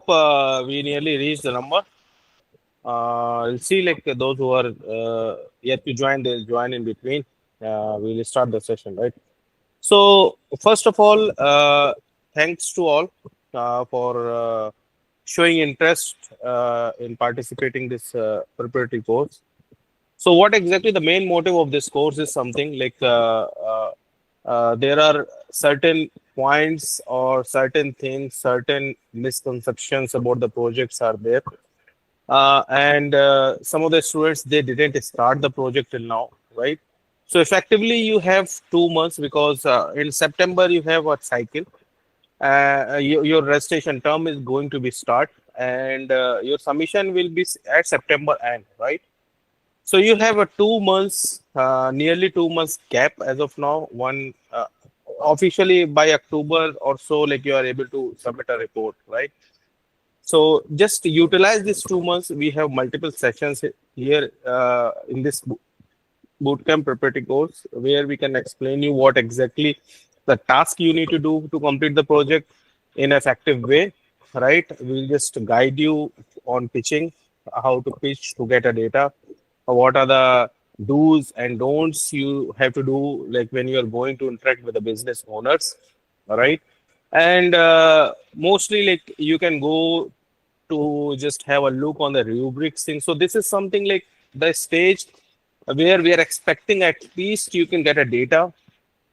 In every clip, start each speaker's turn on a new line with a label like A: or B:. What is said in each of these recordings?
A: we nearly reached the number. We'll see like those who are yet to join, they'll join in between. We'll start the session, right? So first of all, thanks to all for showing interest in participating this preparatory course. So what exactly the main motive of this course is something like there are certain points or certain things, certain misconceptions about the projects are there. And some of the students, they didn't start the project till now, right? So effectively you have 2 months because in September you have a cycle. Your registration term is going to be start and your submission will be at September end, right? So you have a 2 months, nearly 2 months gap as of now. One officially by October or so, like you are able to submit a report, right? So just utilize these 2 months. We have multiple sessions here in this bootcamp preparatory course where we can explain you what exactly the task you need to do to complete the project in an effective way, right? We'll just guide you on pitching, how to pitch to get a data, what are the do's and don'ts you have to do, like when you are going to interact with the business owners, all right? And mostly like you can go to just have a look on the rubrics thing. So this is something like the stage where we are expecting at least you can get a data,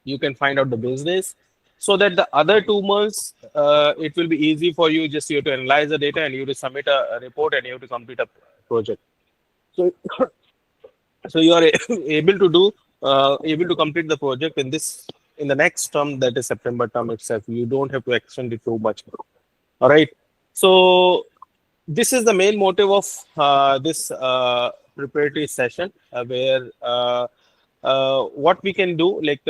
A: you can find out the business, so that the other 2 months it will be easy for you. Just you have to analyze the data and you have to submit a report and you have to complete a project. So so you are able to do able to complete the project in this, in the next term, that is September term itself. You don't have to extend it too much. All right. So this is the main motive of this preparatory session, where what we can do, like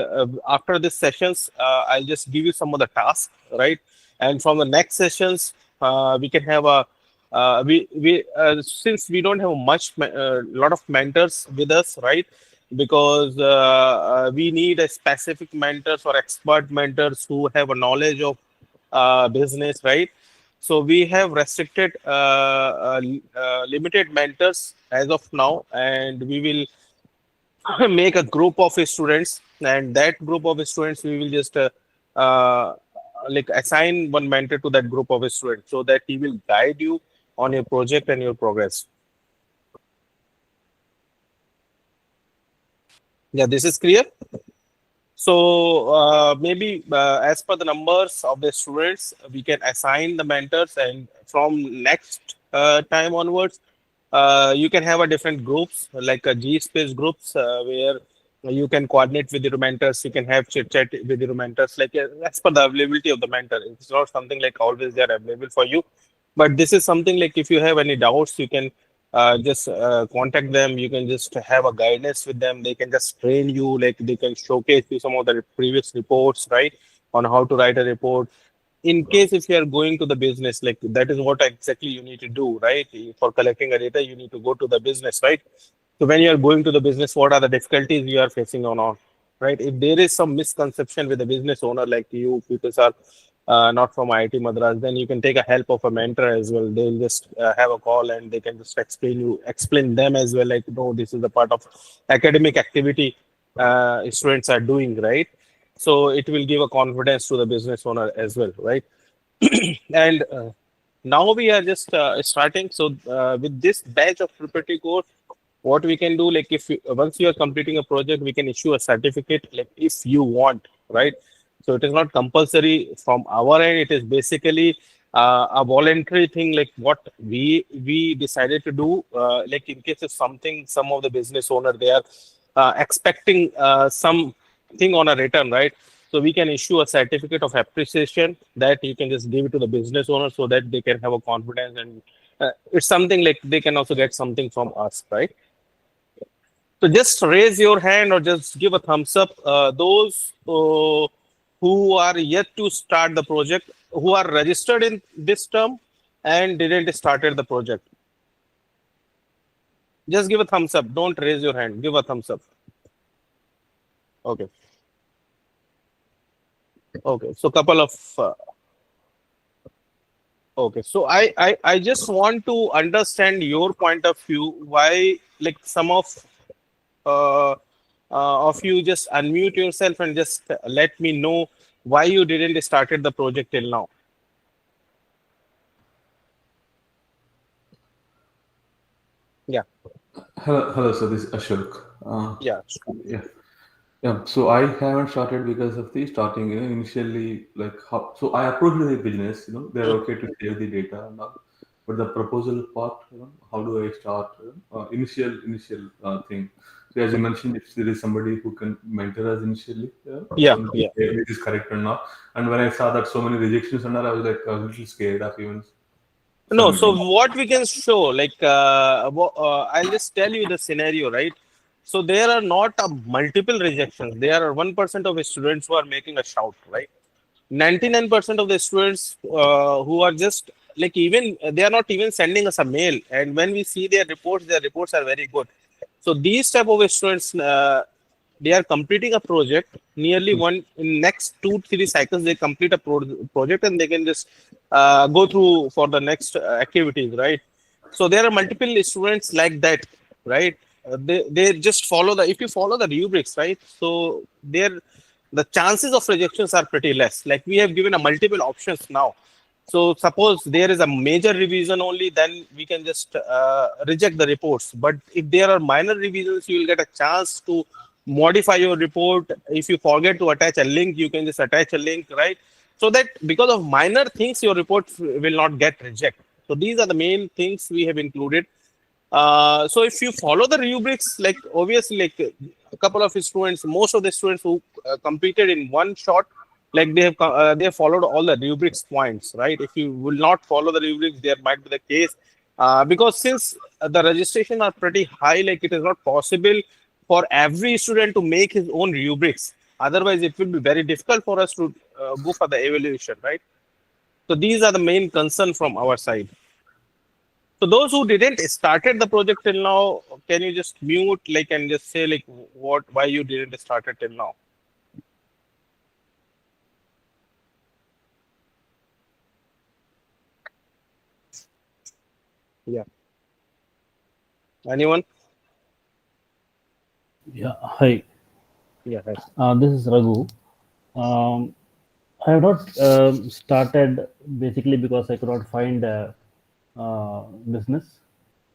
A: after this sessions, I'll just give you some of the tasks, right? And from the next sessions, we can have a we since we don't have much lot of mentors with us, right? Because we need a specific mentors or expert mentors who have a knowledge of business, right? So we have restricted limited mentors as of now, and we will make a group of students, and that group of students we will just uh, like assign one mentor to that group of students so that he will guide you on your project and your progress. Yeah, this is clear. So maybe as per the numbers of the students, we can assign the mentors, and from next time onwards, you can have a different groups like a G space groups where you can coordinate with your mentors. You can have chit chat with your mentors, like as per the availability of the mentor. It's not something like always they are available for you, but this is something like if you have any doubts, you can just contact them. You can just have a guidance with them. They can just train you, like they can showcase you some of the previous reports, right, on how to write a report. In case if you are going to the business, like that is what exactly you need to do, right? For collecting a data, you need to go to the business, right? So when you are going to the business, what are the difficulties you are facing on all, right? If there is some misconception with the business owner, like you people are not from IIT Madras, then you can take a help of a mentor as well. They'll just have a call and they can just explain them as well, like, no, this is a part of academic activity students are doing, right? So it will give a confidence to the business owner as well, right? And now we are just starting. So with this batch of preparatory course, what we can do, like if you, once you are completing a project, we can issue a certificate, like if you want, right? So it is not compulsory from our end. It is basically a voluntary thing, like what we decided to do. Like in case of something, some of the business owner, they are expecting something on a return, right? So we can issue a certificate of appreciation that you can just give it to the business owner so that they can have a confidence, and it's something like they can also get something from us, right? So just raise your hand or just give a thumbs up. Those who are yet to start the project, who are registered in this term and didn't started the project. Just give a thumbs up. Don't raise your hand. Give a thumbs up. Okay. Okay. So couple of Okay, so I just want to understand your point of view. Why, like some uh, of you just unmute yourself and just let me know why you didn't started the project till now. Yeah,
B: Hello, sir. This is Ashok.
A: yeah,
B: Yeah, yeah. So I haven't started because of the starting. Initially, like how. So I approached the business. They're
A: mm,
B: okay to share the data and all, but the proposal part. How do I start? Initial thing. So as you mentioned, if there is somebody who can mentor us initially,
A: yeah,
B: then
A: yeah.
B: it is correct or not. And when I saw that so many rejections and all, I was like a little scared of even
A: No, so
B: submitting.
A: what we can show, like, I'll just tell you the scenario, right? So there are not multiple rejections. There are 1% of the students who are making a shout, right? 99% of the students who are just like even they are not even sending us a mail, and when we see their reports are very good. So these type of students, they are completing a project nearly one in next 2 3 cycles. They complete a project and they can just go through for the next activities, right? So there are multiple students like that, right? They just follow the if you follow the rubrics, right? So there the chances of rejections are pretty less. Like we have given a multiple options now. So suppose there is a major revision only, then we can just reject the reports. But if there are minor revisions, you will get a chance to modify your report. If you forget to attach a link, you can just attach a link, right? So that because of minor things, your report will not get rejected. So these are the main things we have included. So if you follow the rubrics, like obviously, like a couple of students, most of the students who completed in one shot, like they have followed all the rubrics points, right? If you will not follow the rubrics, there might be the case because since the registration are pretty high, like it is not possible for every student to make his own rubrics. Otherwise, it will be very difficult for us to go for the evaluation, right? So these are the main concern from our side. So those who didn't started the project till now, can you just mute like and just say like what why you didn't start it till now? Yeah. Anyone?
C: Yeah, hi.
A: Yeah. Right.
C: This is Raghu. Um, I have not started basically because I could not find a business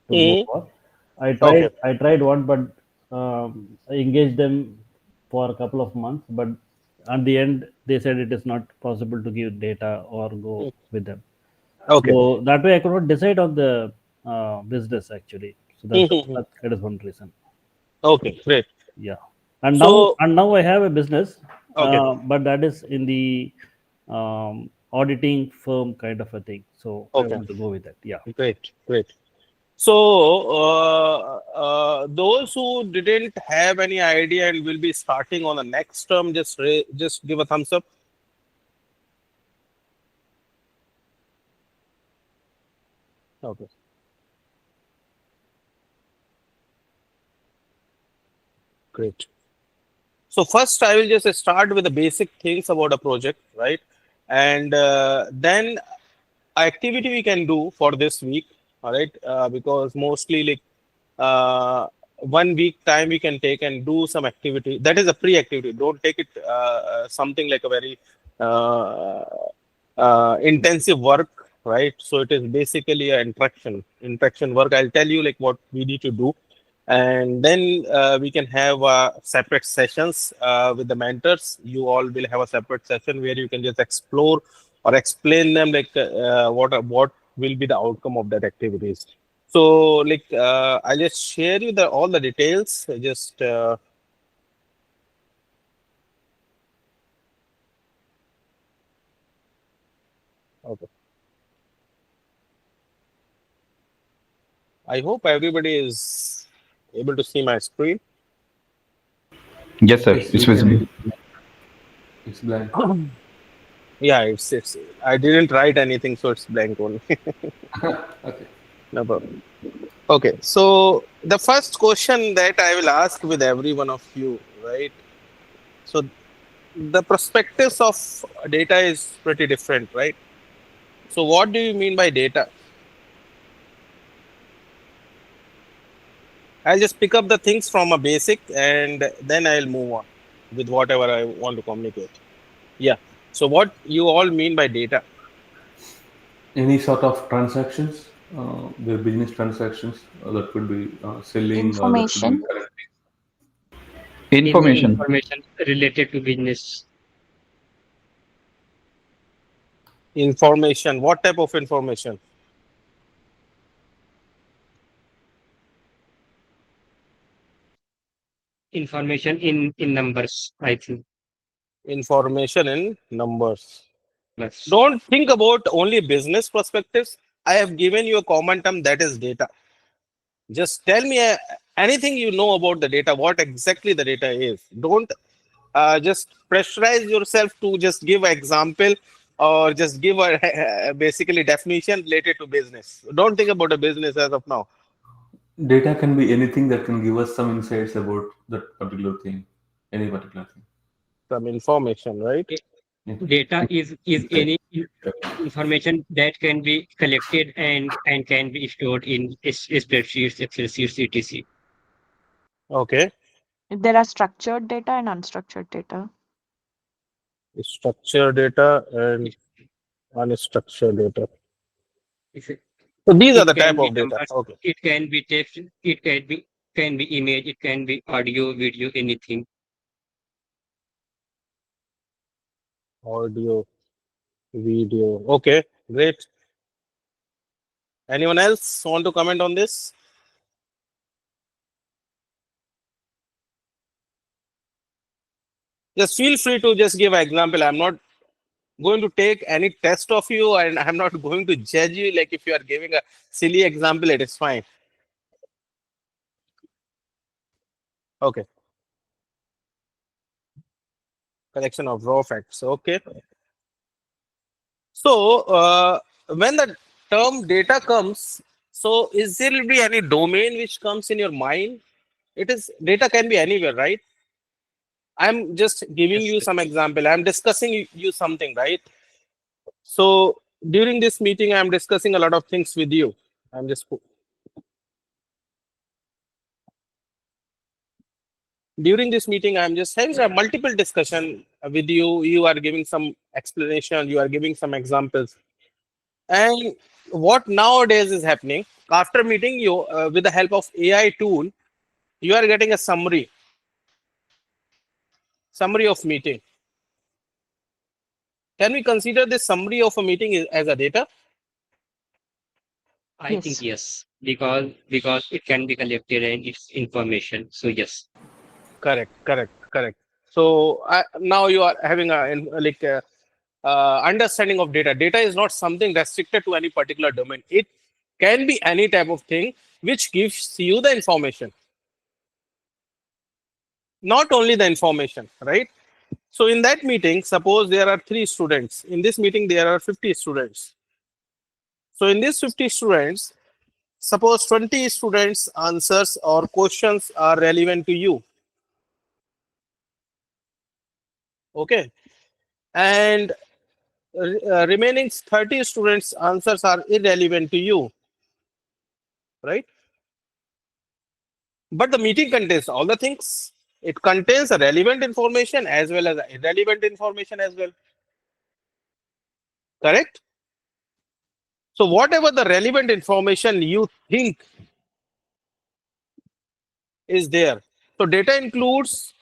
C: to go
A: Hmm.
C: for. I
A: Okay.
C: tried. I tried one, but I engaged them for a couple of months. But at the end, they said it is not possible to give data or go with them.
A: Okay.
C: So that way, I could not decide on the business actually. So
A: Mhm.
C: that is one reason.
A: Okay. Great.
C: Yeah, and
A: So
C: now I have a business,
A: okay.
C: but that is in the auditing firm kind of a thing. So I
A: Okay.
C: want to go with that. Yeah.
A: Great. Great. So those who didn't have any idea and will be starting on the next term, just give a thumbs up. Okay. Great. So first, I will just start with the basic things about a project, right? And then activity we can do for this week, all right? Because mostly like 1 week time we can take and do some activity. That is a pre-activity. Don't take it something like a very uh, intensive work, right? So it is basically an interaction work. I'll tell you like what we need to do, and then we can have separate sessions with the mentors. You all will have a separate session where you can just explore or explain them like what will be the outcome of that activities. So like I'll just share you the all the details. Just okay. I hope everybody is able to see my screen.
D: Yes, sir.
B: Yes,
D: It's
B: we can.
D: visible.
B: It's blank.
A: Yeah, it's I didn't write anything, so it's blank only.
B: Okay.
A: No problem. Okay, so the first question that I will ask with every one of you, right? So the perspectives of data is pretty different, right? So what do you mean by data? I'll just pick up the things from a basic and then I'll move on with whatever I want to communicate. Yeah. So what you all mean by data?
B: Any sort of transactions, the business transactions, that could be selling, or that could be
D: Information.
B: collecting.
E: Any
F: Information.
E: information related to business.
A: Information. What type of information?
E: Information in numbers, I think.
A: Information in numbers.
E: Plus.
A: Don't think about only business perspectives. I have given you a common term that is data. Just tell me anything you know about the data, what exactly the data is. Don't just pressurize yourself to just give an example or just give a basically definition related to business. Don't think about a business as of now.
B: Data can be anything that can give us some insights about that particular thing, any particular thing.
A: Some information, right?
B: Yeah.
E: Data is any information that can be collected and can be stored in spreadsheets, Excel sheets, etc.
A: Okay.
D: There are structured data and unstructured data.
A: Structured data and unstructured data.
E: If it,
A: So these are
E: it
A: the
E: can
A: type
E: be
A: of data.
E: numbers,
A: Okay.
E: it can be text, it can be image, it can be audio, video, anything.
A: Audio, video. Okay, great. Anyone else want to comment on this? Just feel free to just give an example. I'm not going to take any test of you and I'm not going to judge you. Like if you are giving a silly example, it is fine. Okay. Collection of raw facts. Okay. So when the term data comes, so is there will be any domain which comes in your mind? It is data can be anywhere, right? I'm just giving
E: Yes,
A: you some example. I'm discussing you something, right? So during this meeting, I'm discussing a lot of things with you. I'm just during this meeting, I'm just having a multiple discussion with you. You are giving some explanation. You are giving some examples. And what nowadays is happening after meeting you with the help of AI tool, you are getting a summary of meeting. Can we consider this summary of a meeting as a data?
E: I think
D: Yes.
E: yes, because it can be collected and it's information. So yes.
A: Correct. So now you are having a understanding of data. Data is not something restricted to any particular domain. It can be any type of thing which gives you the information. Not only the information, right? So in that meeting, suppose there are 3 students. In this meeting, there are 50 students. So in these 50 students, suppose 20 students' answers or questions are relevant to you. Okay. And remaining 30 students' answers are irrelevant to you, right? But the meeting contains all the things. It contains a relevant information as well as irrelevant information as well. Correct? So whatever the relevant information you think is there. So data includes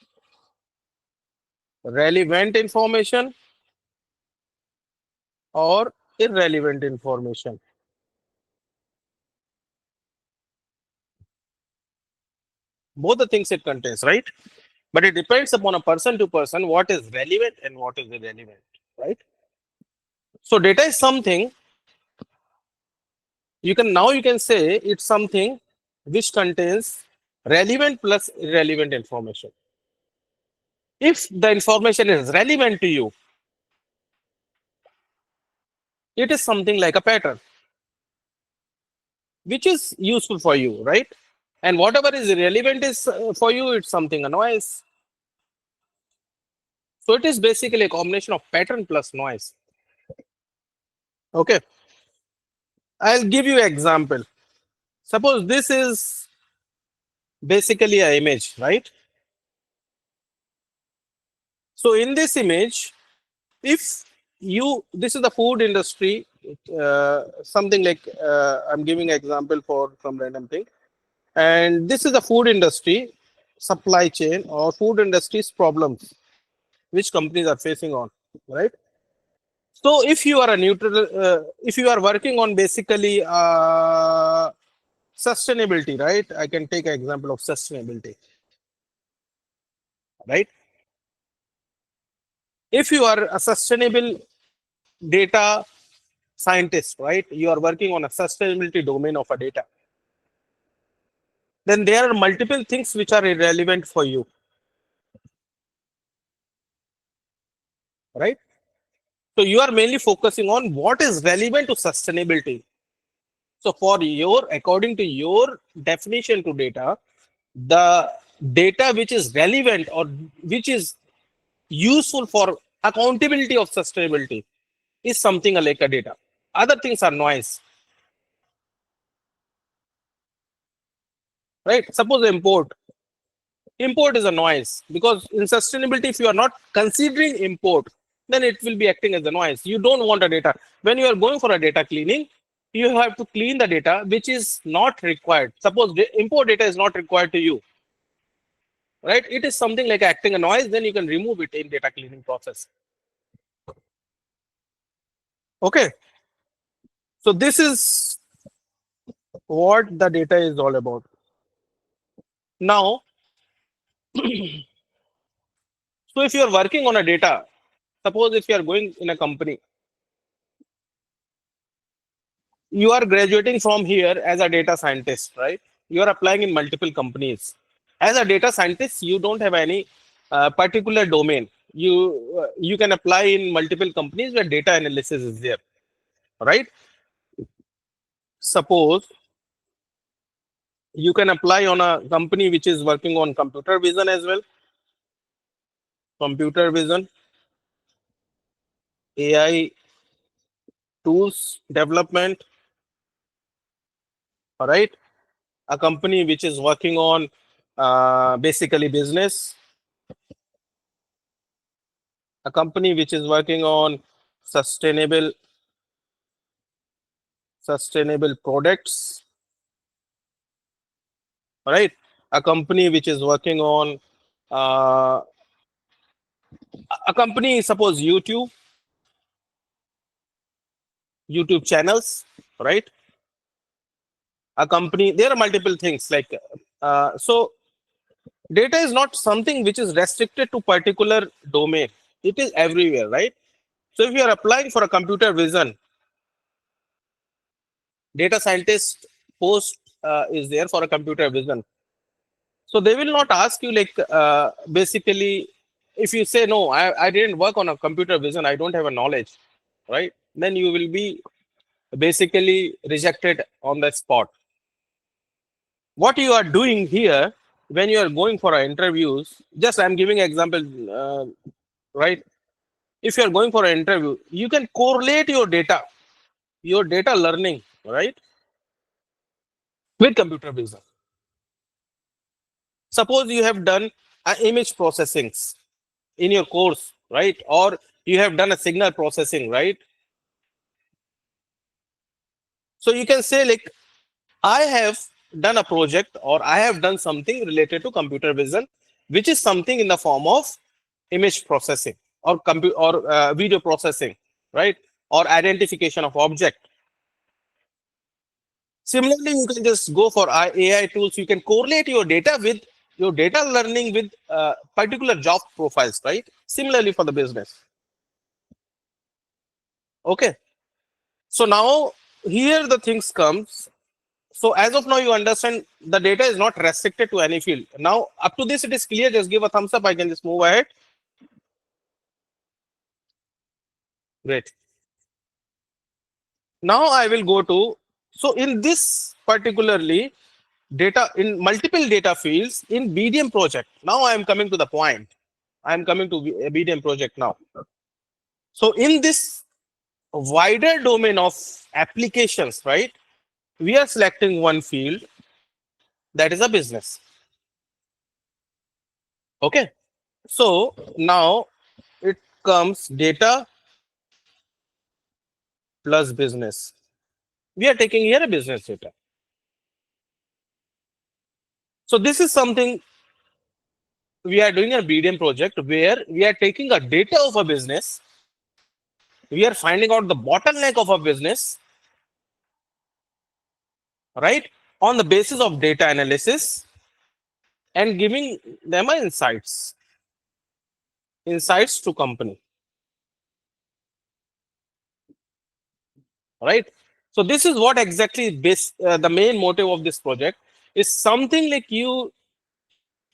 A: relevant information or irrelevant information. Both the things it contains, right? But it depends upon a person to person what is relevant and what is irrelevant, right? So data is something you can say it's something which contains relevant plus irrelevant information. If the information is relevant to you, it is something like a pattern which is useful for you, right? And whatever is irrelevant is for you, it's something a noise. So it is basically a combination of pattern plus noise. Okay. I'll give you an example. Suppose this is basically an image, right? So in this image, if this is the food industry, something like I'm giving an example for some random thing, and this is the food industry supply chain or food industry's problems which companies are facing on, right? So if you are a neutral, if you are working on basically sustainability, right? I can take an example of sustainability, right? If you are a sustainable data scientist, right? You are working on a sustainability domain of a data. Then there are multiple things which are irrelevant for you, right? So you are mainly focusing on what is relevant to sustainability. So for your, according to your definition to data, the data which is relevant or which is useful for accountability of sustainability is something like a data. Other things are noise, right? Suppose import. Import is a noise because in sustainability, if you are not considering import, then it will be acting as a noise. You don't want a data. When you are going for a data cleaning, you have to clean the data which is not required. Suppose import data is not required to you, right? It is something like acting a noise, then you can remove it in data cleaning process. Okay. So this is what the data is all about. Now, so if you are working on a data, suppose if you are going in a company, you are graduating from here as a data scientist, right? You are applying in multiple companies. As a data scientist, you don't have any particular domain. You can apply in multiple companies where data analysis is there, right? Suppose you can apply on a company which is working on computer vision as well. Computer vision, AI tools development, all right? A company which is working on basically business, a company which is working on sustainable products, all right? A company which is working on uh, a company, suppose YouTube channels, right? A company, there are multiple things like so data is not something which is restricted to particular domain. It is everywhere, right? So if you are applying for a computer vision, data scientist post is there for a computer vision. So they will not ask you like basically if you say no, I didn't work on a computer vision, I don't have a knowledge, right? Then you will be basically rejected on the spot. What you are doing here when you are going for interviews, just I'm giving an example, right? If you are going for an interview, you can correlate your data learning, right, with computer vision. Suppose you have done image processing in your course, right? Or you have done a signal processing, right? So you can say like, I have done a project or I have done something related to computer vision, which is something in the form of image processing or video processing, right? Or identification of object. Similarly, you can just go for AI tools. You can correlate your data with your data learning with particular job profiles, right? Similarly for the business. Okay. So now here the things comes. So as of now, you understand the data is not restricted to any field. Now up to this, it is clear. Just give a thumbs up. I can just move ahead. Great. Now I will go to, so in this particularly data in multiple data fields in BDM project. Now I am coming to the point. I am coming to a BDM project now. So in this wider domain of applications, right? We are selecting one field, that is a business. Okay. So now it comes data plus business. We are taking here a business data. So this is something we are doing a BDM project where we are taking a data of a business. We are finding out the bottleneck of a business, right? On the basis of data analysis and giving them a insights to company, right? So this is what exactly the main motive of this project is. Something like you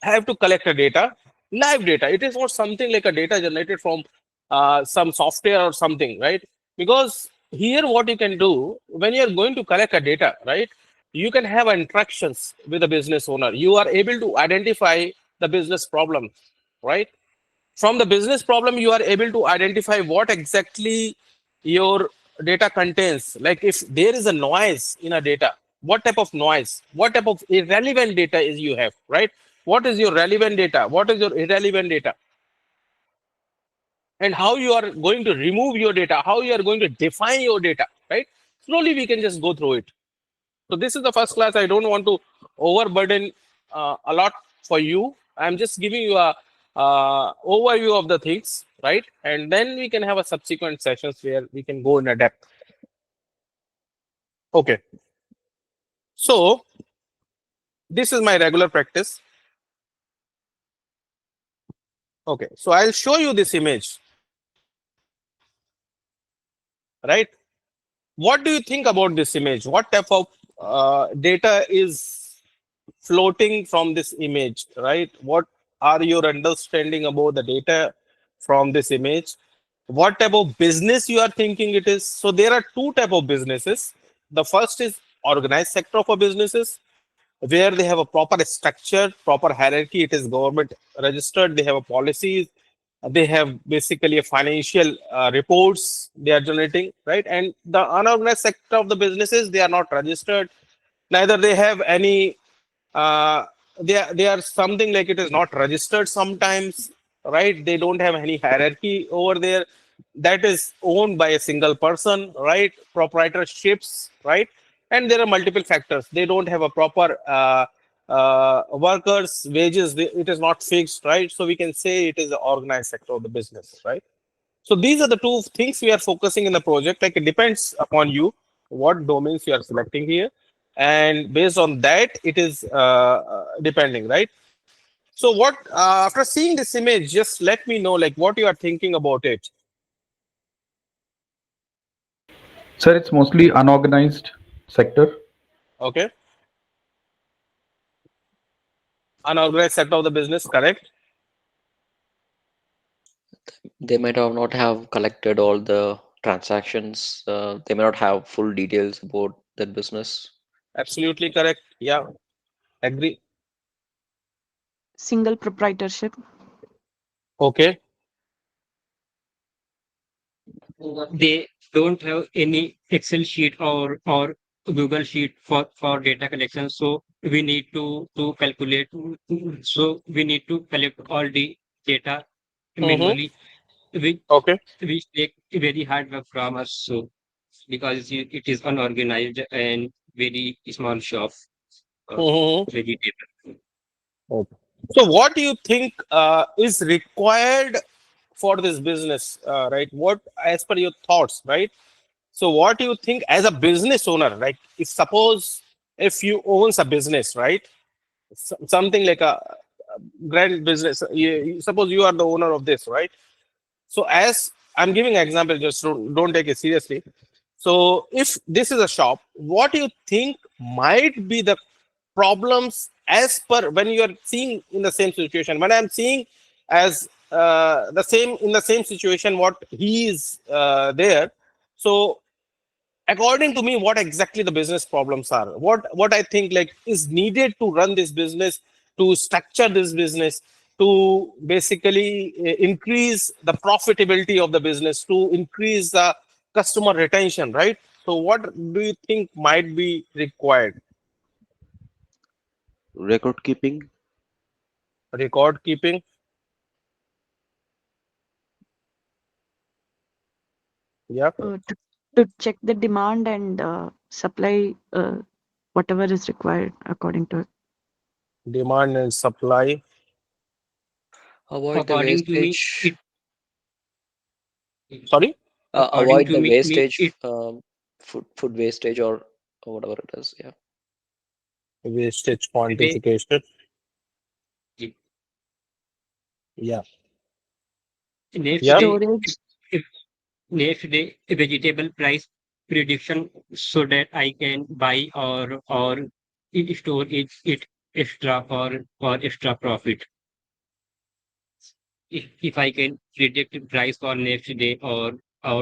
A: have to collect a data, live data. It is not something like a data generated from some software or something, right? Because here what you can do when you are going to collect a data, right? You can have interactions with the business owner. You are able to identify the business problem, right? From the business problem, you are able to identify what exactly your data contains. Like if there is a noise in a data, what type of noise, what type of irrelevant data is you have, right? What is your relevant data? What is your irrelevant data? And how you are going to remove your data, how you are going to define your data, right? Slowly we can just go through it. So this is the first class. I don't want to overburden a lot for you. I'm just giving you a overview of the things, right? And then we can have a subsequent sessions where we can go in a depth. Okay. So this is my regular practice. Okay. So I'll show you this image, right? What do you think about this image? What type of data is floating from this image, right? What are your understanding about the data from this image? What type of business you are thinking it is? So there are two type of businesses. The first is organized sector of a businesses where they have a proper structure, proper hierarchy. It is government registered. They have a policies. They have basically a financial reports they are generating, right? And the unorganized sector of the businesses, they are not registered. Neither they have any they are something like it is not registered sometimes, right? They don't have any hierarchy over there. That is owned by a single person, right? Proprietorships, right? And there are multiple factors. They don't have a proper workers wages. It is not fixed, right? So we can say it is the organized sector of the business, right? So these are the two things we are focusing in the project. Like it depends upon you what domains you are selecting here, and based on that, it is depending, right? So what after seeing this image, just let me know like what you are thinking about it.
F: Sir, it's mostly unorganized sector.
A: Okay, unorganized sector of the business, correct?
G: They might have not have collected all the transactions. They may not have full details about that business.
A: Absolutely correct. Yeah, agree.
D: Single proprietorship.
A: Okay.
E: They don't have any Excel sheet or Google sheet for data collection. So we need to calculate. So we need to collect all the data
A: Mm-hmm.
E: manually, which
A: Okay.
E: which take very hard work from us. So because it is unorganized and very small shop,
A: Mm-hmm.
E: very data.
A: Okay. So what do you think is required for this business, right? What, as per your thoughts, right? So what do you think as a business owner, like if suppose if you owns a business, right? Something like a grand business, suppose you are the owner of this, right? So as I'm giving an example, just don't take it seriously. So if this is a shop, what do you think might be the problems as per when you are seeing in the same situation? When I'm seeing as the same in the same situation, what he is there. So according to me, what exactly the business problems are, what I think like is needed to run this business, to structure this business, to basically increase the profitability of the business, to increase the customer retention, right? So what do you think might be required?
H: Record keeping.
A: Record keeping. Yeah.
D: To check the demand and supply whatever is required according to it.
A: Demand and supply.
G: Avoid the
E: According to me,
G: wastage.
A: Sorry.
E: according
G: Avoid
E: to
G: the
E: me,
G: wastage, food wastage or whatever it is. Yeah.
A: Wastage
E: it
A: quantification. Yeah.
E: next
A: Yeah.
E: day,
D: Storage.
E: if next day vegetable price prediction so that I can buy or store it extra for extra profit. If I can predict the price for next day or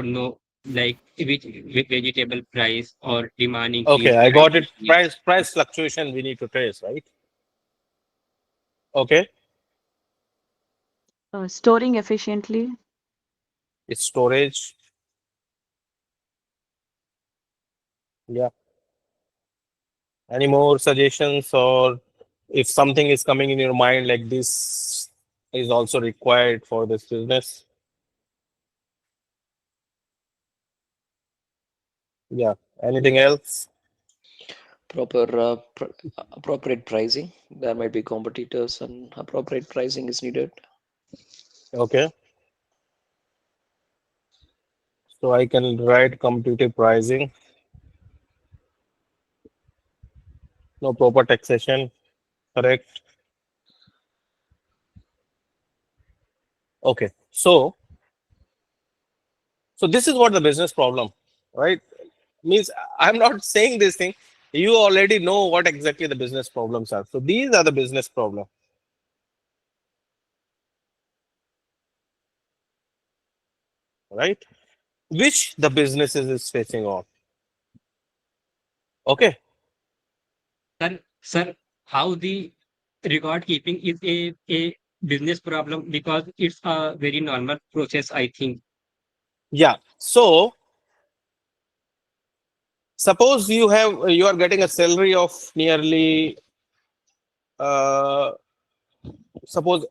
E: no, like which vegetable price or demand
A: Okay,
E: increase
A: I
E: or
A: got it.
E: decrease.
A: Price fluctuation we need to trace, right? Okay.
D: Storing efficiently.
A: It's storage. Yeah. Any more suggestions, or if something is coming in your mind like this is also required for this business? Yeah. Anything else?
G: Appropriate pricing. There might be competitors, and appropriate pricing is needed.
A: Okay. So I can write competitive pricing. No proper taxation. Correct. Okay. So this is what the business problem, right? Means I'm not saying this thing. You already know what exactly the business problems are. So these are the business problem, right? Which the businesses is facing on. Okay.
E: Sir, how the record keeping is a business problem because it's a very normal process, I think.
A: Yeah. So suppose you are getting a salary of nearly suppose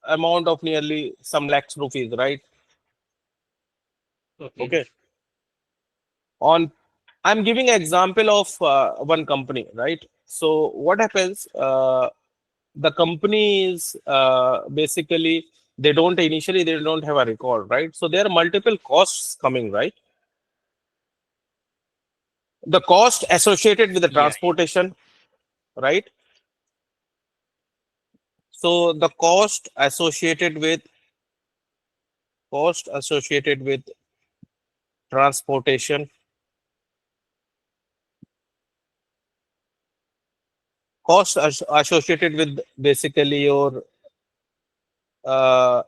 A: amount of nearly some lakhs rupees, right?
E: Okay.
A: Okay. On I'm giving an example of one company, right? So what happens? The company is basically they don't have a record, right? So there are multiple costs coming, right? The cost associated with the
E: Yeah.
A: transportation, right? So the cost associated with transportation, associated with basically your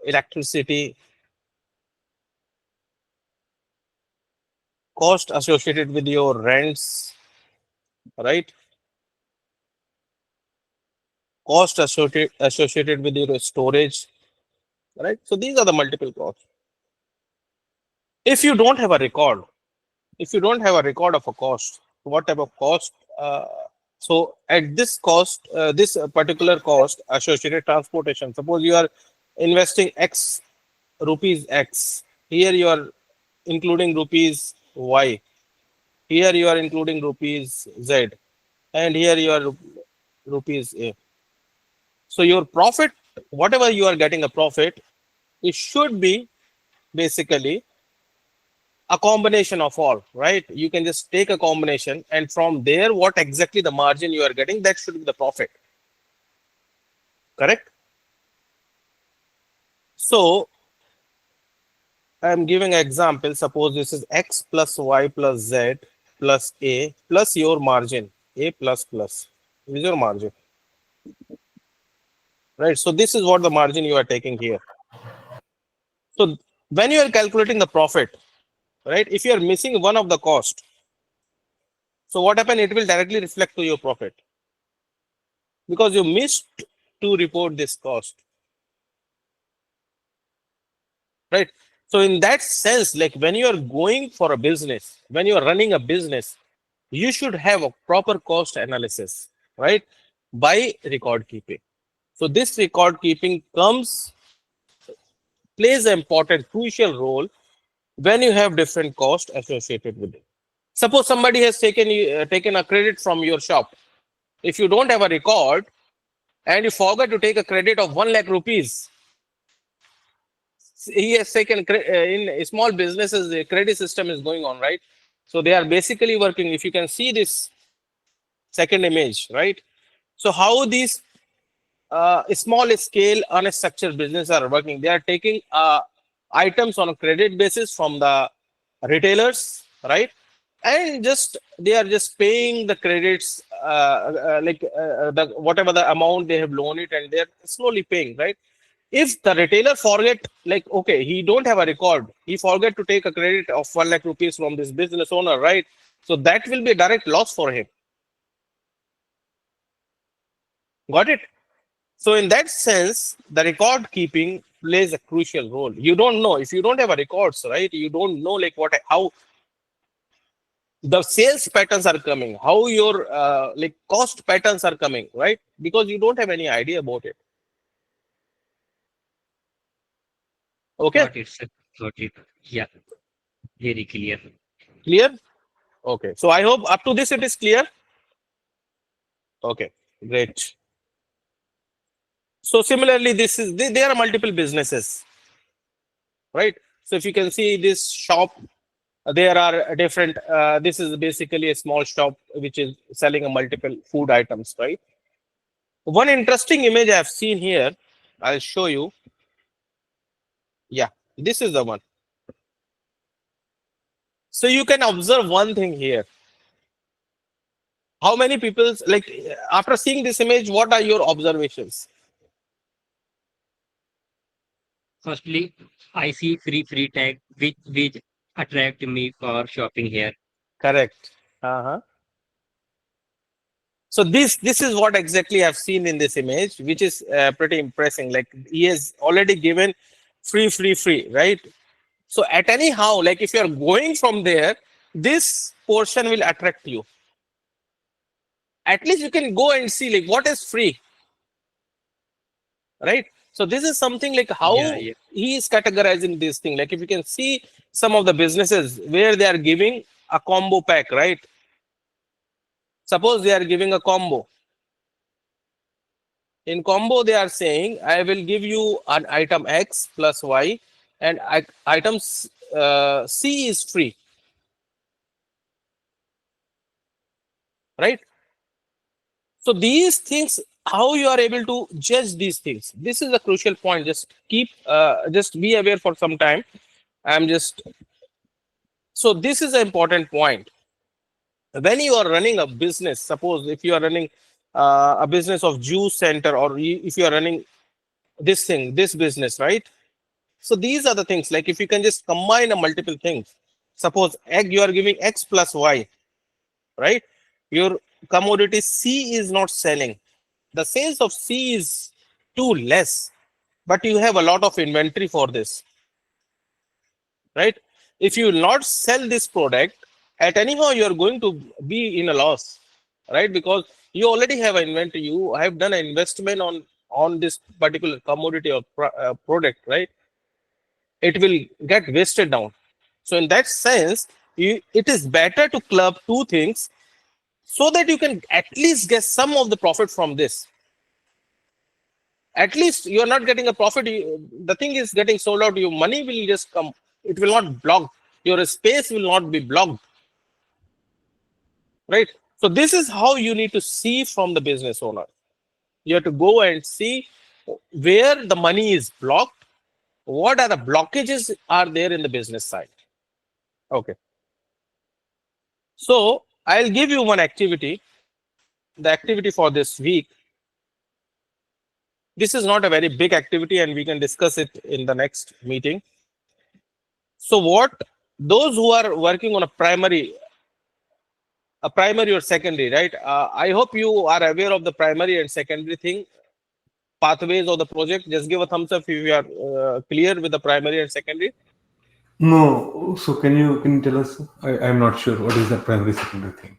A: electricity, cost associated with your rents, right? Cost associated with your storage, right? So these are the multiple costs. If you don't have a record, of a cost, what type of cost? So at this cost, this particular cost associated transportation, suppose you are investing X rupees X, here you are including rupees Y, here you are including rupees Z, and here you are rupees A. So your profit, whatever you are getting a profit, it should be basically a combination of all, right? You can just take a combination, and from there, what exactly the margin you are getting, that should be the profit. Correct? So I'm giving an example. Suppose this is X plus Y plus Z plus A plus your margin, A plus plus. This is your margin, right? So this is what the margin you are taking here. So when you are calculating the profit, right? If you are missing one of the cost, so what happen? It will directly reflect to your profit because you missed to report this cost, right? So in that sense, like when you are going for a business, when you are running a business, you should have a proper cost analysis, right? By record keeping. So this record keeping plays an important, crucial role when you have different costs associated with it. Suppose somebody has taken a credit from your shop. If you don't have a record and you forget to take a credit of 1 lakh rupees, he has taken in small businesses, the credit system is going on, right? So they are basically working. If you can see this second image, right? So how these small scale unstructured businesses are working? They are taking items on a credit basis from the retailers, right? And just they are just paying the credits, the whatever the amount they have loaned it, and they're slowly paying, right? If the retailer forget, like, okay, he don't have a record, he forget to take a credit of 1 lakh rupees from this business owner, right? So that will be a direct loss for him. Got it? So in that sense, the record keeping plays a crucial role. You don't know if you don't have a records, right? You don't know like how the sales patterns are coming, how your like cost patterns are coming, right? Because you don't have any idea about it. Okay,
E: Got it, sir. Got it. Yeah, very clear.
A: clear? Okay, so I hope up to this it is clear. Okay, great. So similarly, there are multiple businesses, right? So if you can see this shop, there are different. This is basically a small shop which is selling a multiple food items, right? One interesting image I've seen here, I'll show you. Yeah, this is the one. So you can observe one thing here. How many people, like, after seeing this image, what are your observations?
E: Firstly, I see free tag which attract me for shopping here.
A: Correct. Uh-huh. So this is what exactly I've seen in this image, which is pretty impressive. Like he has already given free, right? So at anyhow, like if you're going from there, this portion will attract you. At least you can go and see like what is free, right? So this is something like how
E: Yeah.
A: he is categorizing this thing. Like if you can see some of the businesses where they are giving a combo pack, right? Suppose they are giving a combo. In combo, they are saying, I will give you an item X plus Y, and item C is free, right? So these things, how you are able to judge these things? This is a crucial point. Just be aware for some time. So this is an important point. When you are running a business, suppose if you are running a business of juice center, or if you are running this business, right? So these are the things, like if you can just combine a multiple things. Suppose egg, you are giving X plus Y, right? Your commodity C is not selling. The sales of C is too less, but you have a lot of inventory for this, right? If you will not sell this product, at anyhow, you are going to be in a loss, right? Because you already have an inventory, you have done an investment on this particular commodity or product, right? It will get wasted down. So in that sense, it is better to club two things so that you can at least get some of the profit from this. At least you are not getting a profit. The thing is getting sold out. Your money will just come. It will not block. Your space will not be blocked. Right? So this is how you need to see from the business owner. You have to go and see where the money is blocked. What are the blockages are there in the business side? Okay. So I'll give you one activity. The activity for this week. This is not a very big activity, and we can discuss it in the next meeting. So those who are working on a primary or secondary, right? I hope you are aware of the primary and secondary thing, pathways of the project. Just give a thumbs up if you are clear with the primary and secondary.
B: No. So can you tell us? I'm not sure what is the primary secondary thing.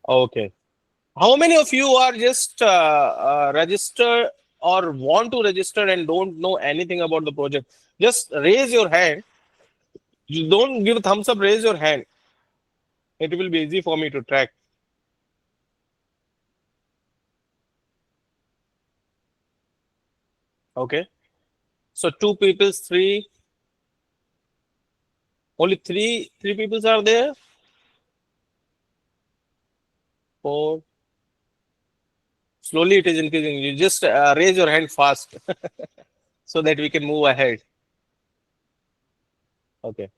A: Okay. How many of you are just registered or want to register and don't know anything about the project? Just raise your hand. You don't give a thumbs up, raise your hand. It will be easy for me to track. Okay. So two people, three, only three people are there. 4. Slowly it is increasing. You just raise your hand fast so that we can move ahead. Okay.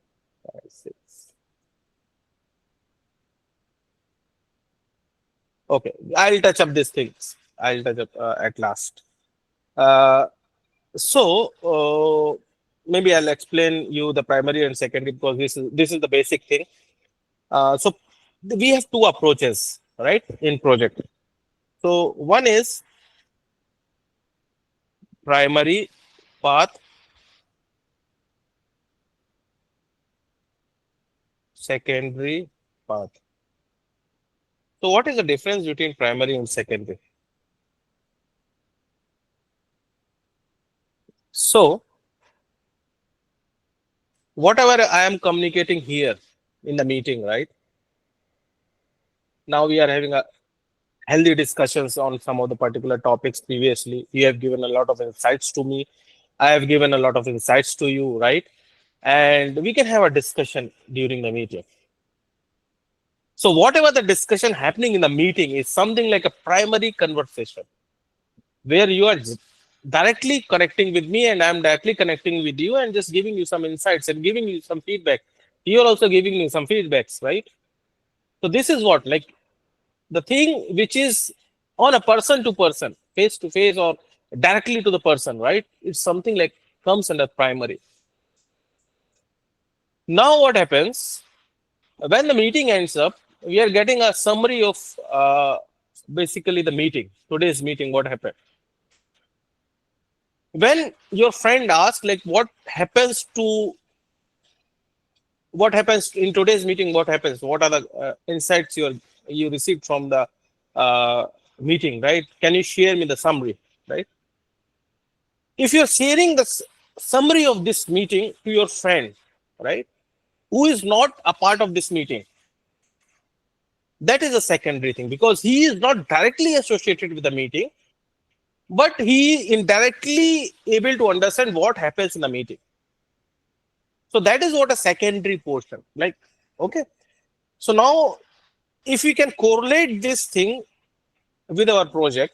A: 5, 6. Okay. I'll touch up these things. I'll touch up at last. So maybe I'll explain you the primary and secondary because this is the basic thing. So we have two approaches, right, in project. So one is primary path, secondary path. So what is the difference between primary and secondary? So whatever I am communicating here in the meeting, right? Now we are having a healthy discussions on some of the particular topics previously. You have given a lot of insights to me. I have given a lot of insights to you, right? And we can have a discussion during the meeting. So whatever the discussion happening in the meeting is something like a primary conversation where you are directly connecting with me and I'm directly connecting with you and just giving you some insights and giving you some feedback. You're also giving me some feedbacks, right? So this is what, like, the thing which is on a person to person, face to face or directly to the person, right? It's something like comes under primary. Now what happens when the meeting ends up, we are getting a summary of basically the meeting, today's meeting, what happened. When your friend asks, like, what happens in today's meeting, what happens, what are the insights you received from the meeting, right? Can you share me the summary, right? If you're sharing the summary of this meeting to your friend, right, who is not a part of this meeting, that is a secondary thing because he is not directly associated with the meeting, but he indirectly able to understand what happens in the meeting. So that is what a secondary portion, like, okay. So now if we can correlate this thing with our project,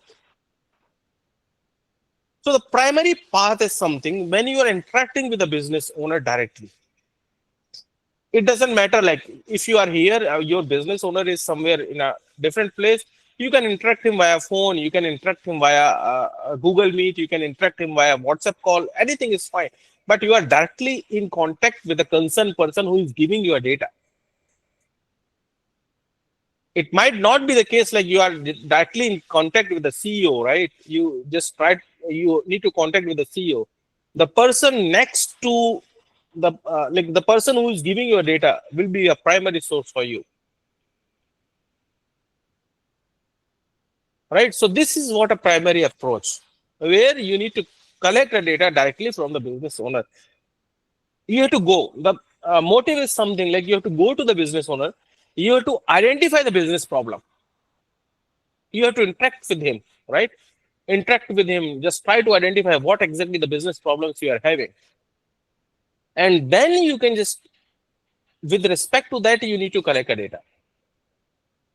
A: so the primary path is something when you are interacting with the business owner directly. It doesn't matter, like, if you are here, your business owner is somewhere in a different place, you can interact him via phone, you can interact him via Google Meet, you can interact him via WhatsApp call, anything is fine. But you are directly in contact with the concerned person who is giving you a data. It might not be the case like you are directly in contact with the CEO, right? You need to contact with the CEO. The person next to the person who is giving you data will be a primary source for you, right? So this is what a primary approach, where you need to collect the data directly from the business owner. You have to go. The motive is something like you have to go to the business owner. You have to identify the business problem. You have to interact with him, right? Interact with him. Just try to identify what exactly the business problems you are having. And then you can just, with respect to that, you need to collect a data.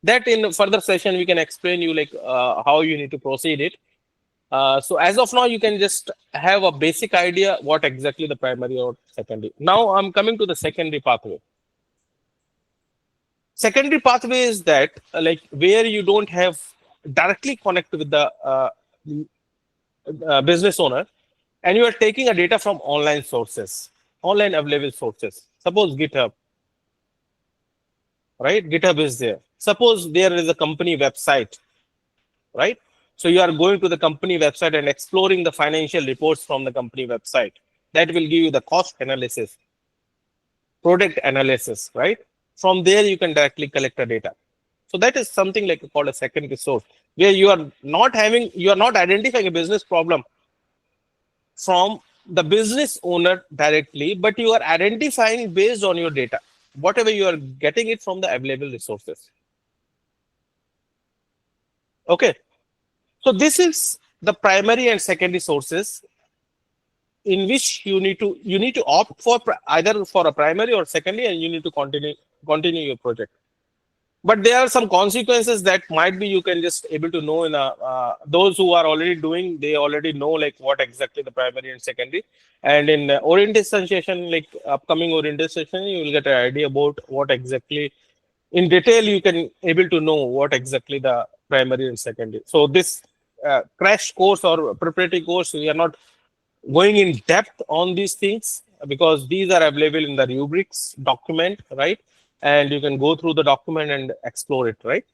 A: That in further session, we can explain you like how you need to proceed it. So as of now, you can just have a basic idea what exactly the primary or secondary. Now I'm coming to the secondary pathway. Secondary pathway is that like where you don't have directly connect with the business owner, and you are taking a data from online sources, online available sources. Suppose GitHub, right? GitHub is there. Suppose there is a company website, right? So you are going to the company website and exploring the financial reports from the company website. That will give you the cost analysis. product analysis, right? From there, you can directly collect the data. So that is something like called a secondary source, where you are not identifying a business problem from the business owner directly, but you are identifying based on your data, whatever you are getting it from the available resources. Okay. So this is the primary and secondary sources in which you need to opt for either for a primary or secondary, and you need to continue your project. But there are some consequences that might be you can just able to know in those who are already doing, they already know like what exactly the primary and secondary. And in orientation session, like upcoming orientation session, you will get an idea about what exactly in detail you can able to know what exactly the primary and secondary. So this crash course or preparatory course, we are not going in depth on these things because these are available in the rubrics document, right? And you can go through the document and explore it, right?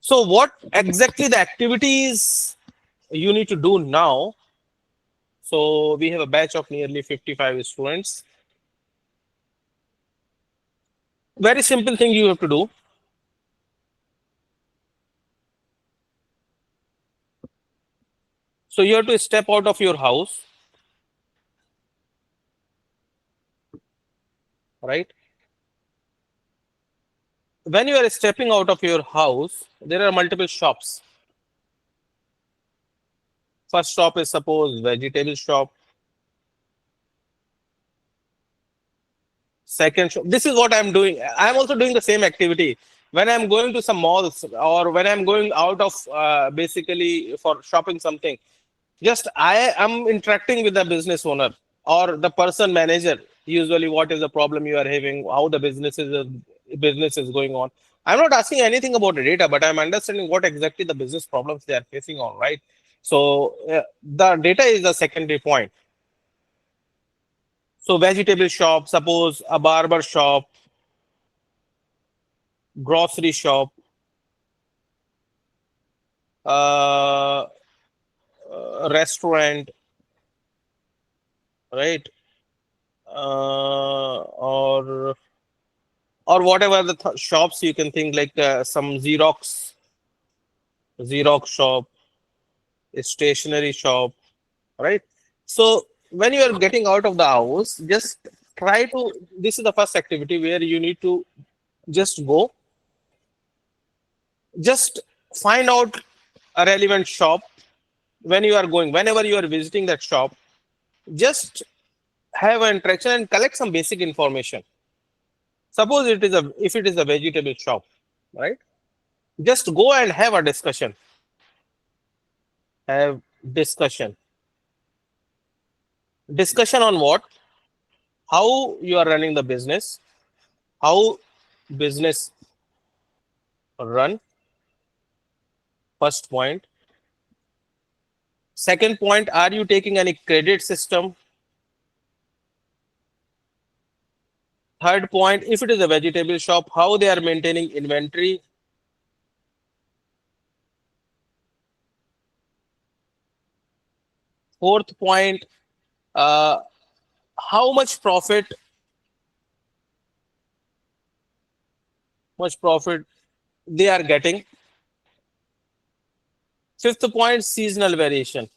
A: So what exactly the activities you need to do now? So we have a batch of nearly 55 students. Very simple thing you have to do. So you have to step out of your house, right? When you are stepping out of your house, there are multiple shops. First shop is suppose vegetable shop. Second shop. This is what I'm doing. I'm also doing the same activity. When I'm going to some malls or when I'm going out of basically for shopping something, just I am interacting with the business owner or the person manager. Usually, what is the problem you are having? How the business is going on. I'm not asking anything about the data, but I'm understanding what exactly the business problems they are facing on, right? So the data is the secondary point. So vegetable shop, suppose a barber shop, grocery shop, restaurant, right? Or whatever the shops you can think like some Xerox shop, a stationery shop, right? So when you are getting out of the house, just try to, this is the first activity where you need to just go, just find out a relevant shop when you are going, whenever you are visiting that shop, just have an interaction and collect some basic information. Suppose if it is a vegetable shop, right? Just go and have a discussion. Have discussion. Discussion on what? How you are running the business, how business run. First point. Second point, are you taking any credit system? Third point, if it is a vegetable shop, how they are maintaining inventory. Fourth point, how much profit they are getting. Fifth point, seasonal variation.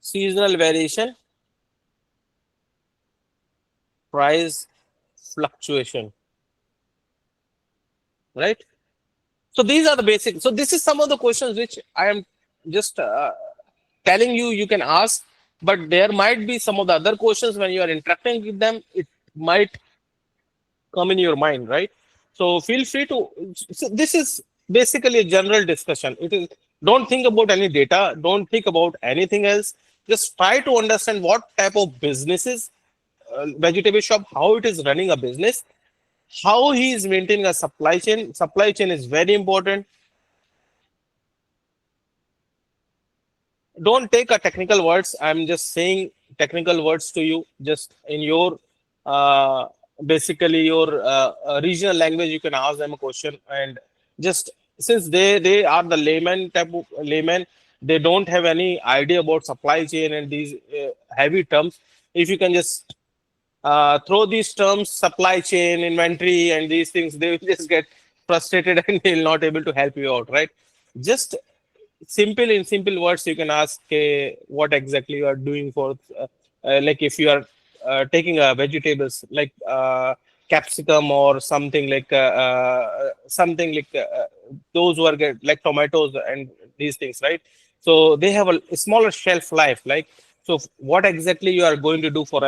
A: Seasonal variation, price fluctuation, right? So these are the basics. So this is some of the questions which I am just telling you, you can ask, but there might be some of the other questions when you are interacting with them, it might come in your mind, right? So feel free to, so this is basically a general discussion. It is, don't think about any data, don't think about anything else. Just try to understand what type of businesses, vegetable shop, how it is running a business, how he is maintaining a supply chain. Supply chain is very important. Don't take a technical words. I'm just saying technical words to you, just in your basically your regional language. You can ask them a question, and just since they are the layman type of layman, they don't have any idea about supply chain and these heavy terms. if you can just throw these terms, supply chain, inventory, and these things, they will just get frustrated and they'll not able to help you out, right? Just in simple words, you can ask what exactly you are doing for, like if you are taking vegetables like capsicum or something like those who are like tomatoes and these things, right? So they have a smaller shelf life, like, so what exactly you are going to do for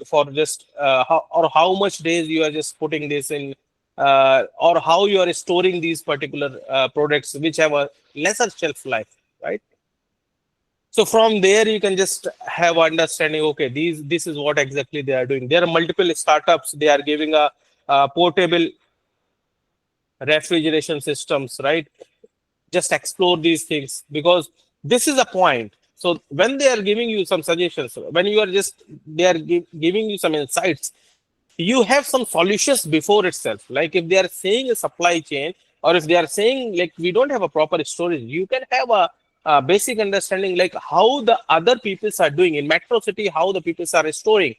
A: for just how much days you are just putting this in, or how you are storing these particular products which have a lesser shelf life, right? So from there you can just have understanding, okay, this is what exactly they are doing. There are multiple startups, they are giving a portable refrigeration systems, right? Just explore these things, because this is a point. So when they are giving you some suggestions, when you are just they are giving you some insights, you have some solutions before itself. Like if they are saying a supply chain, or if they are saying like we don't have a proper storage, you can have a basic understanding like how the other peoples are doing in metro city, how the peoples are storing.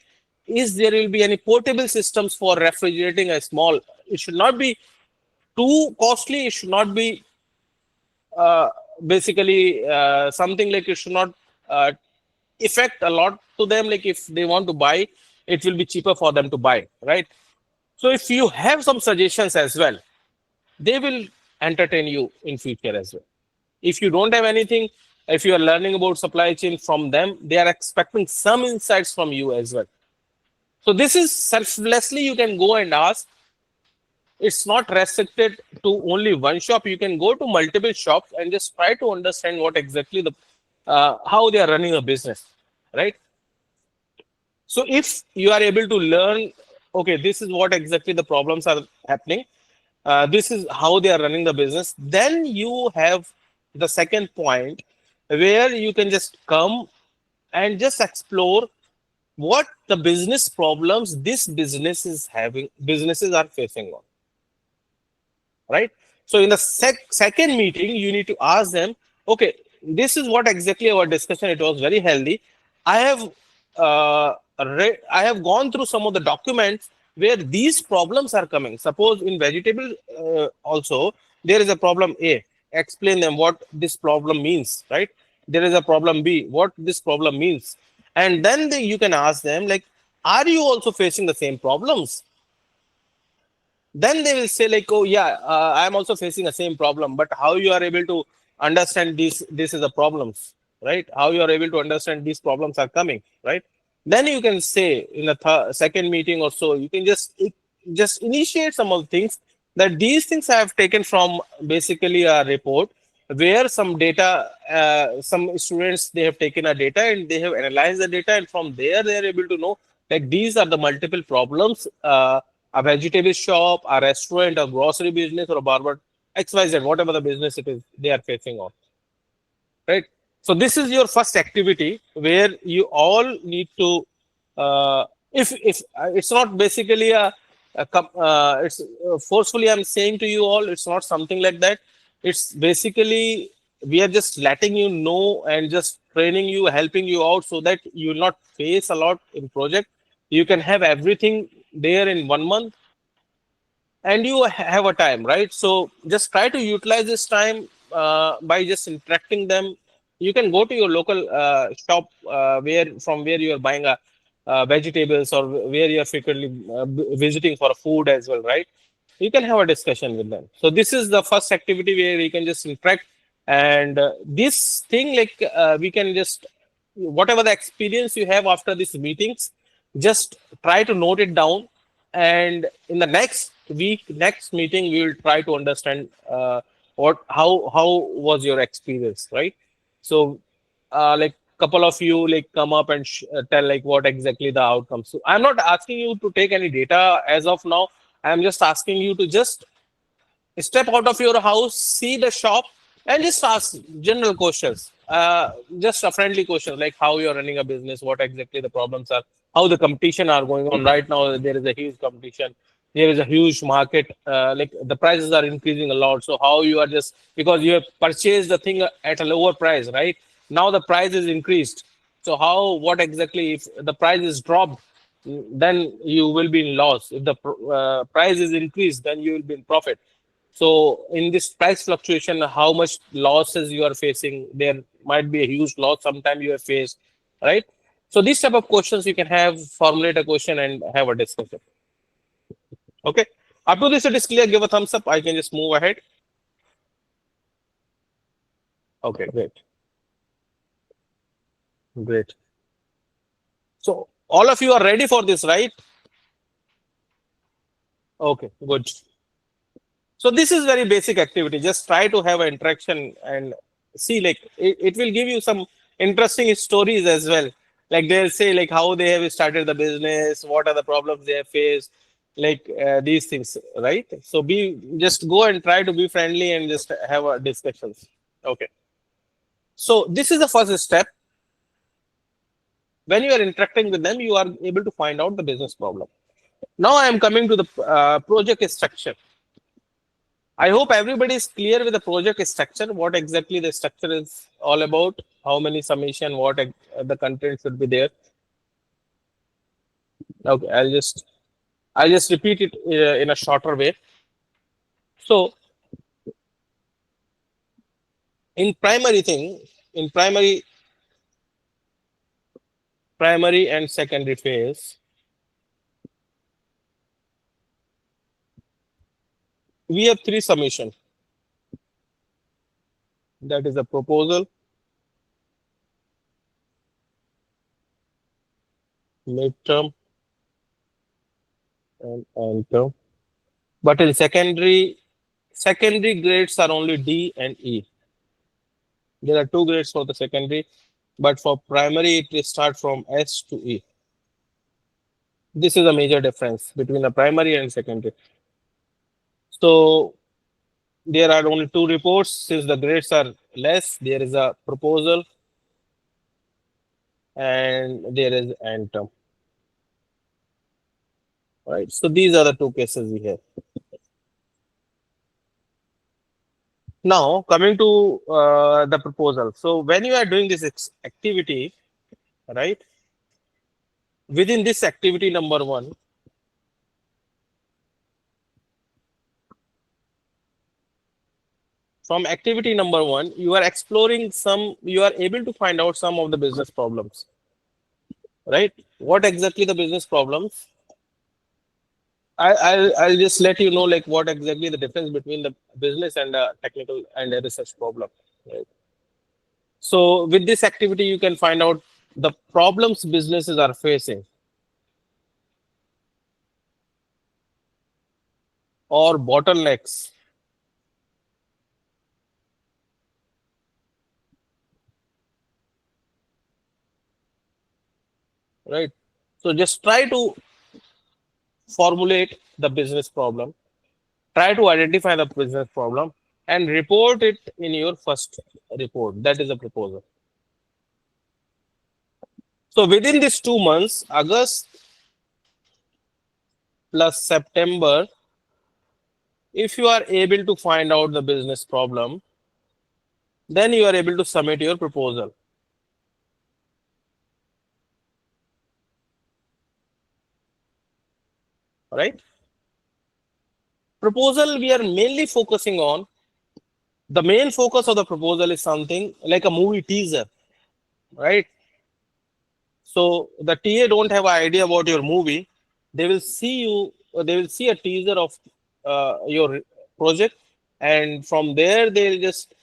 A: Is there will be any portable systems for refrigerating a small? It should not be too costly. It should not be uh, basically something like, it should not uh, affect a lot to them. Like if they want to buy, it will be cheaper for them to buy, right? So if you have some suggestions as well, they will entertain you in future as well. If you don't have anything, if you are learning about supply chain from them, they are expecting some insights from you as well. So this is selflessly you can go and ask. It's not restricted to only one shop. You can go to multiple shops and just try to understand what exactly the how they are running a business, right? So if you are able to learn, okay, this is what exactly the problems are happening, this is how they are running the business, then you have the second point where you can just come and just explore what the business problems this businesses are facing on, right? So in the second meeting, you need to ask them, okay, this is what exactly our discussion. It was very healthy. I have I have gone through some of the documents where these problems are coming. Suppose in vegetable also there is a problem A. Explain them what this problem means, right? There is a problem B. What this problem means, and then you can ask them like, are you also facing the same problems? Then they will say like, oh yeah, I'm also facing the same problem, but how you are able to understand this is the problems, right? How you are able to understand these problems are coming, right? Then you can say in the second meeting or so, you can just initiate some of the things, that these things I have taken from basically a report where some data, some students, they have taken a data and they have analyzed the data, and from there they are able to know like these are the multiple problems a vegetable shop, a restaurant, a grocery business, or a barber, XYZ, whatever the business it is, they are facing on, right? So this is your first activity where you all need to, if it's not basically it's forcefully I'm saying to you all, it's not something like that. It's basically we are just letting you know and just training you, helping you out so that you will not face a lot in project. You can have everything there in 1 month, and you have a time, right? So just try to utilize this time by just interacting them. You can go to your local shop where you are buying vegetables, or where you are frequently visiting for food as well, right? You can have a discussion with them. So this is the first activity where you can just interact, and this thing like we can just, whatever the experience you have after these meetings, just try to note it down, and in the next meeting we will try to understand how was your experience, right? So like couple of you like come up and tell like what exactly the outcomes. So I'm not asking you to take any data as of now. I'm just asking you to just step out of your house, see the shop, and just ask general questions. Just a friendly question like how you're running a business, what exactly the problems are, how the competition are going on right now. There is a huge competition. There is a huge market. Like the prices are increasing a lot. So how you are just because you have purchased the thing at a lower price, right? Now the price is increased. So what exactly, if the price is dropped, then you will be in loss. If the price is increased, then you will be in profit. So in this price fluctuation, how much losses you are facing? There might be a huge loss sometime you have faced, right? So these type of questions you can have, formulate a question and have a discussion. Okay. Up to this, it is clear. Give a thumbs up. I can just move ahead. Okay, great. Great. So all of you are ready for this, right? Okay, good. So this is very basic activity. Just try to have an interaction and see, like it will give you some interesting stories as well. Like they'll say like how they have started the business, what are the problems they have faced, like these things, right? So just go and try to be friendly and just have a discussions. Okay. So this is the first step. When you are interacting with them, you are able to find out the business problem. Now I am coming to the project structure. I hope everybody is clear with the project structure, what exactly the structure is all about, how many summation, what the content should be there. Okay, I'll just repeat it in a shorter way. So in primary and secondary phase, we have three summation. That is a proposal, midterm, and end term. But in secondary grades are only D and E. There are two grades for the secondary, but for primary it will start from S to E. This is a major difference between the primary and secondary. So there are only two reports. Since the grades are less, there is a proposal and there is end term. Right. So these are the two cases we have. Now coming to the proposal. So when you are doing this activity, right? Within this activity number one, from activity number one, you are exploring you are able to find out some of the business problems, right? What exactly the business problems? I'll just let you know like what exactly the difference between the business and the technical and the research problem, right? So with this activity, you can find out the problems businesses are facing or bottlenecks, right? So just try to formulate the business problem, try to identify the business problem and report it in your first report. That is a proposal. So within these 2 months, August plus September, if you are able to find out the business problem, then you are able to submit your proposal. Right? Proposal, we are mainly focusing on, the main focus of the proposal is something like a movie teaser, right? So the TA don't have an idea about your movie. They will see a teaser of your project, and from there they'll just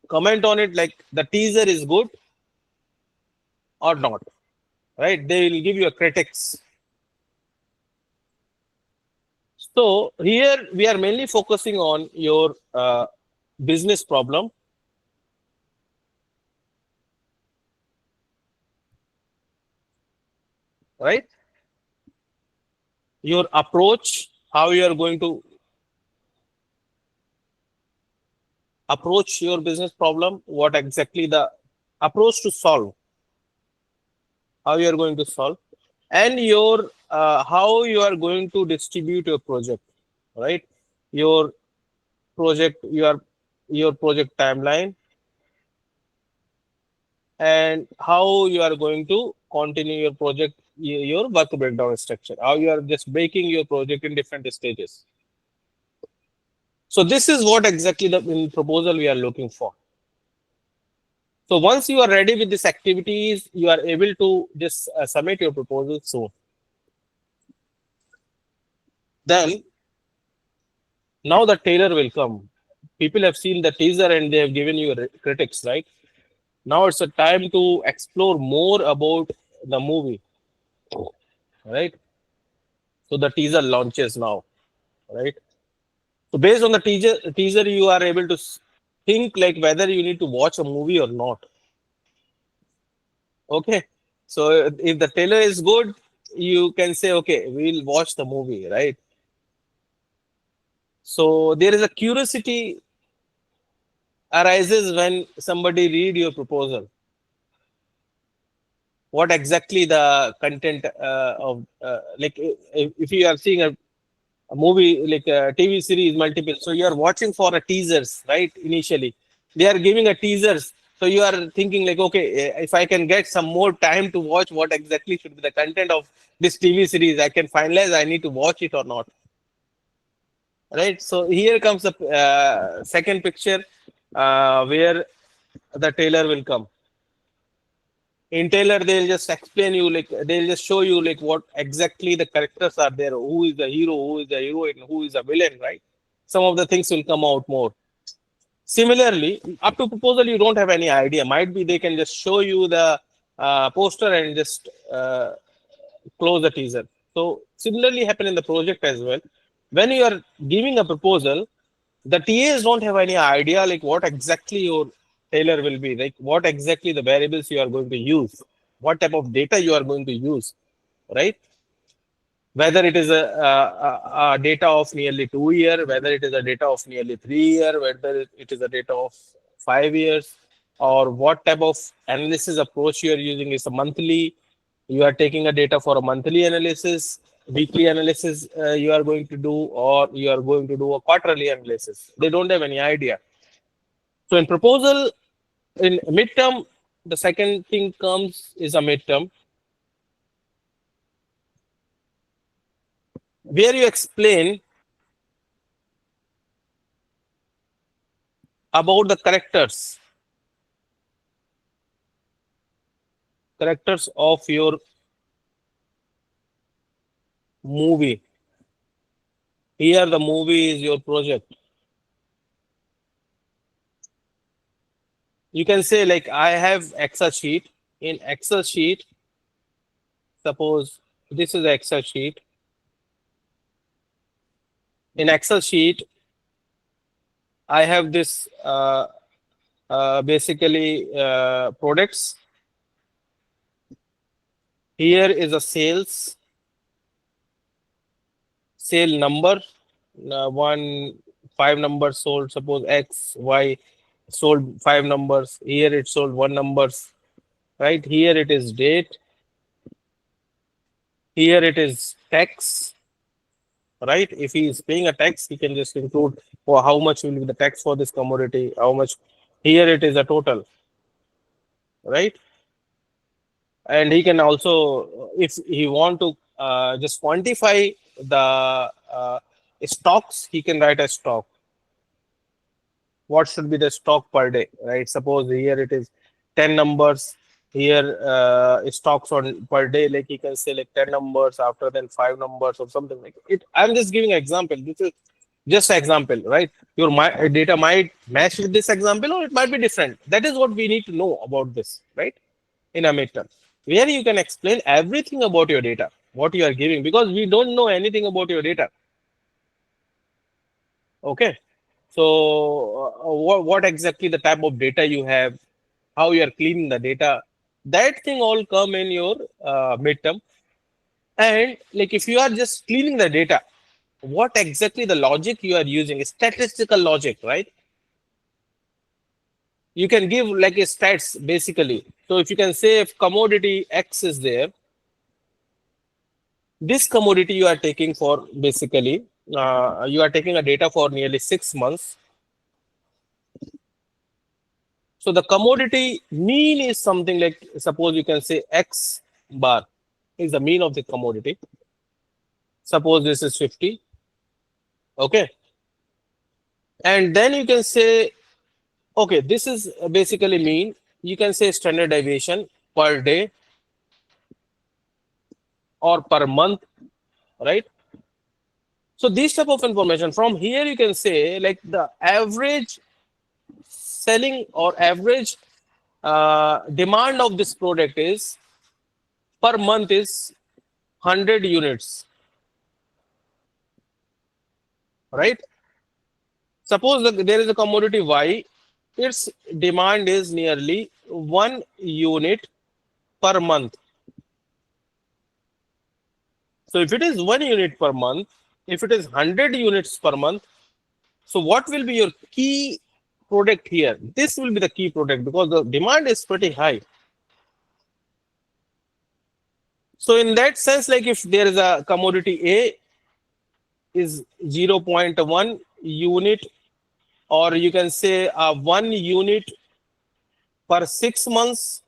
A: comment on it like the teaser is good or not, right? They will give you a critics. So here we are mainly focusing on your business problem, right? Your approach, how you are going to approach your business problem, what exactly the approach to solve, how you are going to solve, and your how you are going to distribute your project, right? Your project, your project timeline, and how you are going to continue your project, your work breakdown structure, how you are just breaking your project in different stages. So this is what exactly the in proposal we are looking for. So once you are ready with these activities, you are able to just submit your proposal soon. Then now the trailer will come. People have seen the teaser and they have given you critics, right? Now it's a time to explore more about the movie, right? So the teaser launches now, right? So based on the teaser, you are able to think like whether you need to watch a movie or not. Okay. So if the trailer is good, you can say, okay, we'll watch the movie, right? So there is a curiosity arises when somebody read your proposal. What exactly the content of like if you are seeing a movie like a TV series multiple, so you are watching for a teasers, right? Initially, they are giving a teasers, so you are thinking like, okay, if I can get some more time to watch what exactly should be the content of this TV series, I can finalize I need to watch it or not, right? So here comes the second picture where the trailer will come. In trailer they'll just explain you, like they'll just show you like what exactly the characters are there, who is the hero, who is the heroine, who is the villain, right? Some of the things will come out more. Similarly, up to proposal you don't have any idea, might be they can just show you the poster and just close the teaser. So similarly happen in the project as well. When you are giving a proposal, the TAs don't have any idea like what exactly your tailor will be, like what exactly the variables you are going to use, what type of data you are going to use, right? Whether it is a data of nearly 2 year, whether it is a data of nearly 3 year, whether it is a data of 5 years, or what type of analysis approach you are using. Is a monthly, you are taking a data for a monthly analysis, weekly analysis you are going to do, or you are going to do a quarterly analysis. They don't have any idea. So in proposal, in midterm, the second thing comes is a midterm, where you explain about the characters of your movie. Here the movie is your project. You can say like I have Excel sheet. In Excel sheet, suppose this is Excel sheet. In Excel sheet, I have this basically products. Here is a sale number. One, 5 numbers sold. Suppose X, Y sold 5 numbers. Here it sold 1 numbers. Right here it is date. Here it is tax. Right, if he is paying a tax, he can just include how much will be the tax for this commodity, how much. Here it is a total, right? And he can also, if he want to just quantify the stocks, he can write a stock. What should be the stock per day, right? Suppose here it is 10 numbers. Here stocks on per day, like he can say like 10 numbers, after then 5 numbers or something like it. I'm just giving an example. This is just an example, right? Your data might match with this example or it might be different. That is what we need to know about this, right? In a midterm, where you can explain everything about your data, what you are giving, because we don't know anything about your data. Okay. So what exactly the type of data you have, how you are cleaning the data, that thing all come in your midterm. And like if you are just cleaning the data, what exactly the logic you are using, statistical logic, right? You can give like a stats basically. So if you can say if commodity X is there, this commodity you are taking for basically, you are taking a data for nearly 6 months. So the commodity mean is something like, suppose you can say X bar is the mean of the commodity. Suppose this is 50. Okay. And then you can say, okay, this is basically mean. You can say standard deviation per day or per month, right? So these type of information from here, you can say like the average selling or average demand of this product is per month is 100 units, right? Suppose that there is a commodity Y, its demand is nearly 1 unit per month. So if it is 1 unit per month, if it is 100 units per month, so what will be your key product here? This will be the key product because the demand is pretty high. So in that sense, like if there is a commodity A is 0.1 unit, or you can say 1 unit per 6 months.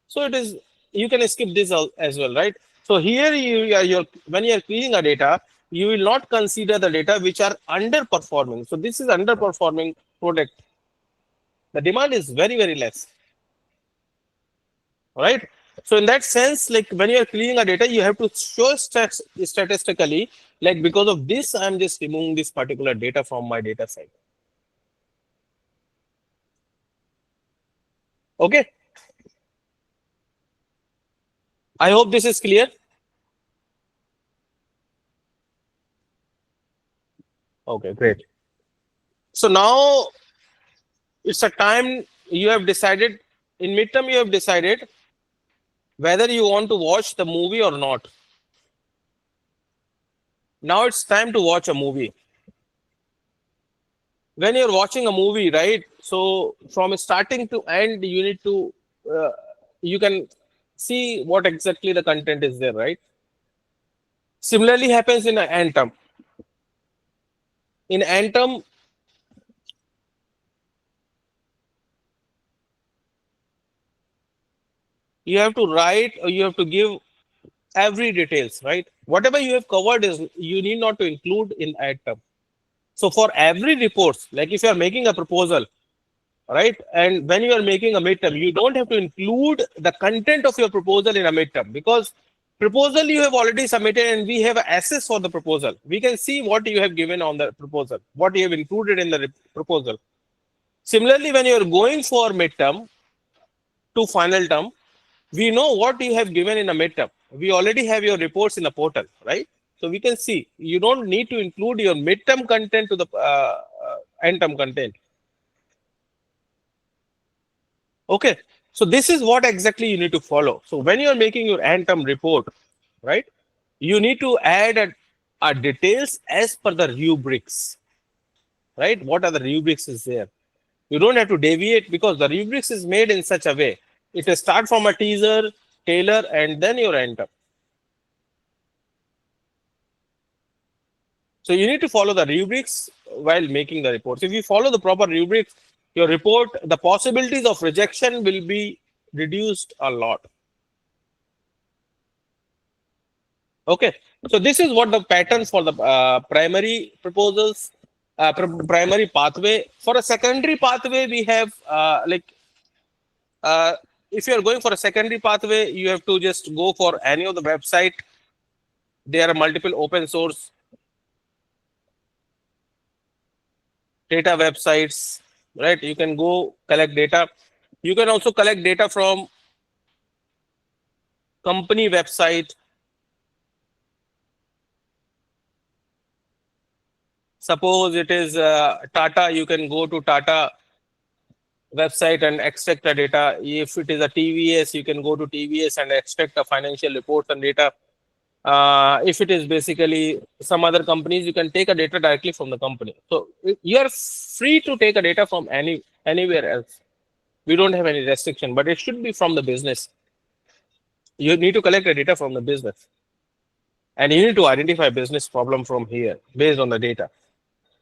A: So it is, you can skip this as well, right? So here when you are cleaning a data, you will not consider the data which are underperforming. So this is underperforming product. The demand is very, very less. All right. So in that sense, like when you are cleaning a data, you have to show statistically, like because of this, I'm just removing this particular data from my data set. Okay. I hope this is clear. Okay, great. So now it's a time you have decided, in midterm you have decided whether you want to watch the movie or not. Now it's time to watch a movie. When you're watching a movie, right? So from starting to end, you need to, you can see what exactly the content is there, right? Similarly happens in Anthem. In Anthem, you have to write or you have to give every details, right? Whatever you have covered is you need not to include in Anthem. So for every reports, like if you are making a proposal, right? And when you are making a midterm, you don't have to include the content of your proposal in a midterm because proposal you have already submitted and we have access for the proposal. We can see what you have given on the proposal, what you have included in the proposal. Similarly, when you are going for midterm to final term, we know what you have given in a midterm. We already have your reports in the portal, right? So we can see you don't need to include your midterm content to the end term content. Okay, so this is what exactly you need to follow. So when you are making your end term report, right, you need to add a details as per the rubrics, right? What are the rubrics is there? You don't have to deviate because the rubrics is made in such a way. It will start from a teaser, trailer, and then your end term. So you need to follow the rubrics while making the reports. If you follow the proper rubrics, your report, the possibilities of rejection will be reduced a lot. Okay, so this is what the patterns for the primary proposals, primary pathway. For a secondary pathway, we have if you are going for a secondary pathway, you have to just go for any of the website. There are multiple open source data websites, right? You can go collect data. You can also collect data from company website. Suppose it is Tata, you can go to Tata website and extract the data. If it is a TVS, you can go to TVS and extract the financial reports and data. If it is basically some other companies, you can take a data directly from the company. So you are free to take a data from anywhere else. We don't have any restriction, but it should be from the business. You need to collect the data from the business. And you need to identify business problem from here based on the data.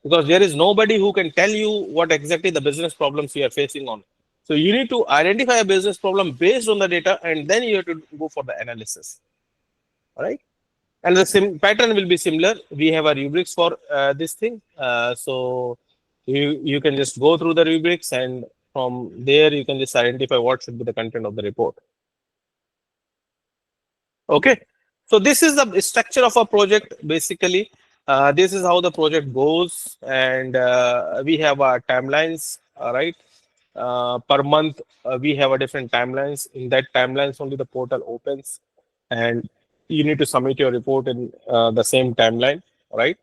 A: because there is nobody who can tell you what exactly the business problems you are facing on. So you need to identify a business problem based on the data, and then you have to go for the analysis. All right. And the pattern will be similar. We have a rubrics for this thing. So you can just go through the rubrics, and from there you can just identify what should be the content of the report. Okay. So this is the structure of a project. Basically, this is how the project goes, and we have timelines. All right. Per month, we have a different timelines. In that timelines, only the portal opens, and you need to submit your report in the same timeline, right?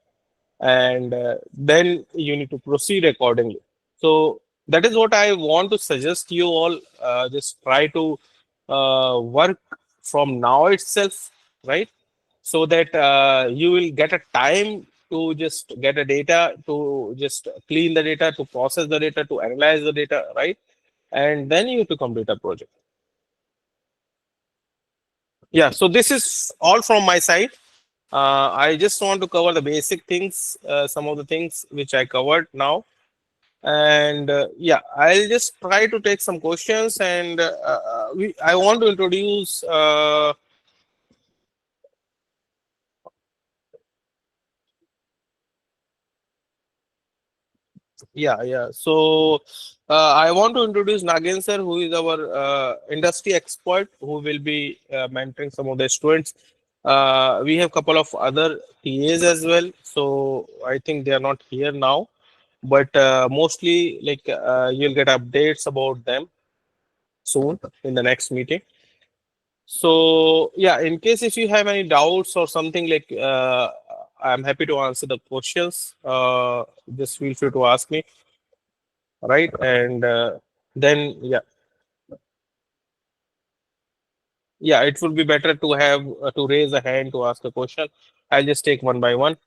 A: And then you need to proceed accordingly. So that is what I want to suggest you all. Just try to work from now itself, right? So that you will get a time to just get a data, to just clean the data, to process the data, to analyze the data, right? And then you have to complete a project. Yeah, so this is all from my side. I just want to cover the basic things, some of the things which I covered now. And yeah, I'll just try to take some questions, and I want to introduce yeah. So I want to introduce Nagen sir, who is our industry expert, who will be mentoring some of the students. We have a couple of other TAs as well, so I think they are not here now, but mostly like you'll get updates about them soon in the next meeting. So yeah, in case if you have any doubts or something, like I'm happy to answer the questions. Just feel free to ask me, right? And then yeah, it would be better to have to raise a hand to ask a question. I'll just take one by one.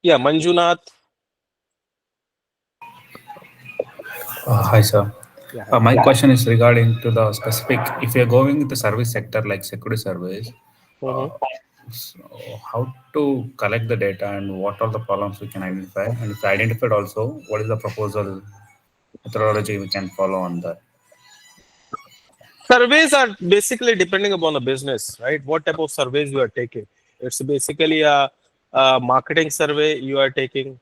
A: Yeah, Manjunath.
H: Hi, sir.
A: Yeah, hi.
H: My question is regarding to the specific, if you're going into service sector like security service, uh,
A: Mhm.
H: so how to collect the data and what are the problems we can identify? And if identified also, what is the proposal methodology we can follow on that?
A: Surveys are basically depending upon the business, right? What type of surveys you are taking. It's basically a marketing survey you are taking.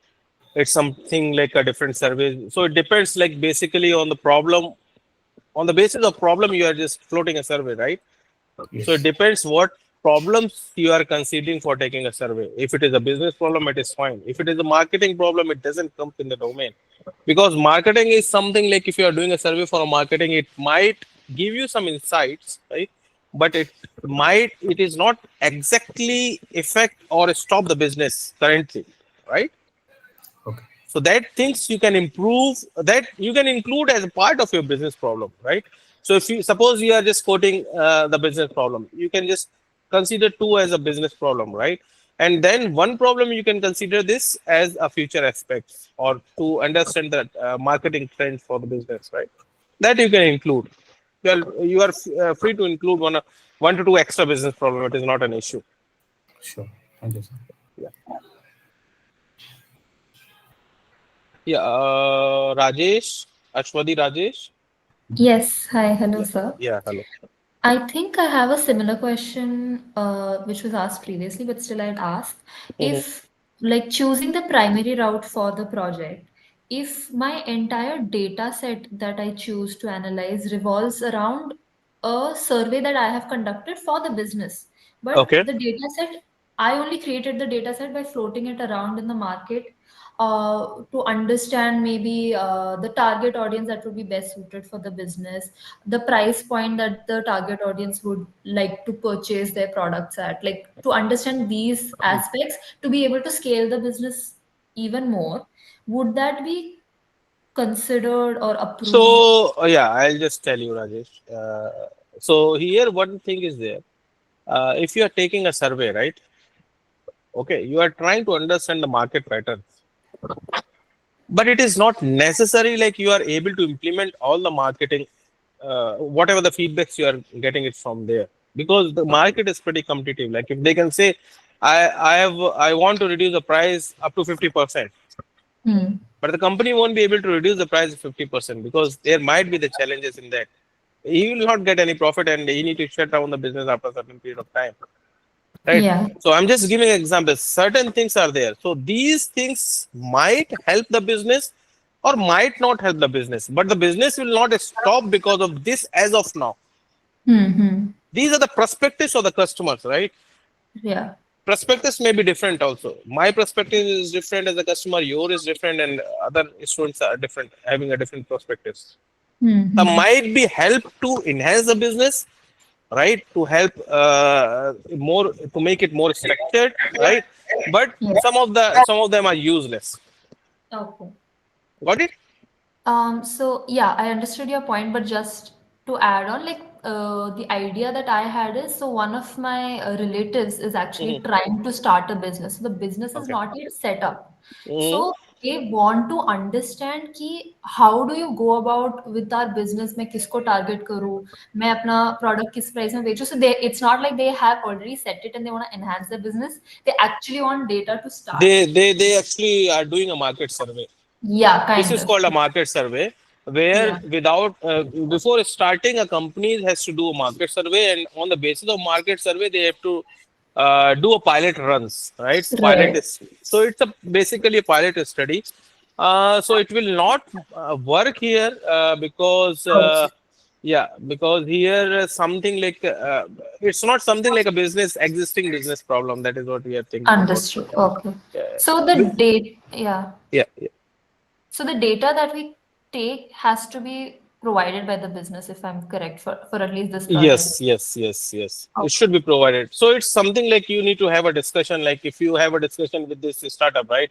A: It's something like a different survey. So it depends, like basically on the problem. On the basis of problem, you are just floating a survey, right? So it
H: Yes.
A: depends what problems you are considering for taking a survey. If it is a business problem, it is fine. If it is a marketing problem, it doesn't come in the domain. Because marketing is something like if you are doing a survey for a marketing, it might give you some insights, right? But it is not exactly affect or stop the business currently, right?
H: Okay.
A: So that things you can improve, that you can include as a part of your business problem, right? So if you suppose you are just quoting the business problem, you can just consider two as a business problem, right? And then one problem you can consider this as a future aspects, or to understand that marketing trends for the business, right? That you can include. You are free to include one to two extra business problem. It is not an issue.
H: Sure. Thank you, sir.
A: Yeah. Yeah. Rajesh, Ashwadi Rajesh.
I: Yes. Hi. Hello,
A: Yeah.
I: sir.
A: Yeah. Hello.
I: I think I have a similar question, which was asked previously, but still I'd ask
A: Mhm.
I: if, like, choosing the primary route for the project, if my entire data set that I choose to analyze revolves around a survey that I have conducted for the business, but
A: Okay.
I: the data set, I only created the data set by floating it around in the market to understand maybe the target audience that would be best suited for the business, the price point that the target audience would like to purchase their products at, like to understand these aspects to be able to scale the business even more. Would that be considered or approved?
A: So yeah, I'll just tell you, Rajesh. So here, one thing is there. If you are taking a survey, right? Okay, you are trying to understand the market patterns, but it is not necessary like you are able to implement all the marketing, whatever the feedbacks you are getting it from there. because the market is pretty competitive. Like if they can say, I want to reduce the price up to 50%,
I: Hmm.
A: but the company won't be able to reduce the price 50% because there might be the challenges in that. He will not get any profit and he need to shut down the business after a certain period of time. Right.
I: Yeah.
A: So I'm just giving examples. Certain things are there. So these things might help the business or might not help the business, but the business will not stop because of this as of now.
I: Hmm.
A: These are the perspectives of the customers, right?
I: Yeah.
A: Perspectives may be different also. My perspective is different as a customer, yours is different, and other students are different, having a different perspectives. That
I: Hmm.
A: might be help to enhance the business, right? To help more, to make it more structured, right? But
I: Yeah.
A: some of them are useless.
I: Okay.
A: Got it?
I: So yeah, I understood your point, but just to add on, like the idea that I had is, so one of my relatives is actually
A: Mm-hmm.
I: trying to start a business. So the business is
A: Okay.
I: not yet set up.
A: Mm-hmm.
I: So they want to understand कि how do you go about with our business, मैं किसको target करूँ, मैं अपना product किस price में बेचूँ. So they, it's not like they have already set it and they want to enhance their business. They actually want data to start.
A: They actually are doing a market survey.
I: Yeah,
A: This
I: kind
A: is
I: of.
A: called a market survey, where
I: Yeah.
A: without before starting a company has to do a market survey, and on the basis of market survey they have to do a pilot runs, right? Pilot
I: Right.
A: is, so it's a basically a pilot study. So it will not work here because
I: Okay.
A: yeah, because here something like it's not something like a business existing business problem. That is what we are thinking about.
I: Understood. Okay.
A: Yeah,
I: So the date, yeah.
A: yeah, yeah.
I: So the data that we take has to be provided by the business, if I'm correct, for at least this project.
A: Yes. It
I: Okay.
A: should be provided. So it's something like you need to have a discussion. Like if you have a discussion with this startup, right?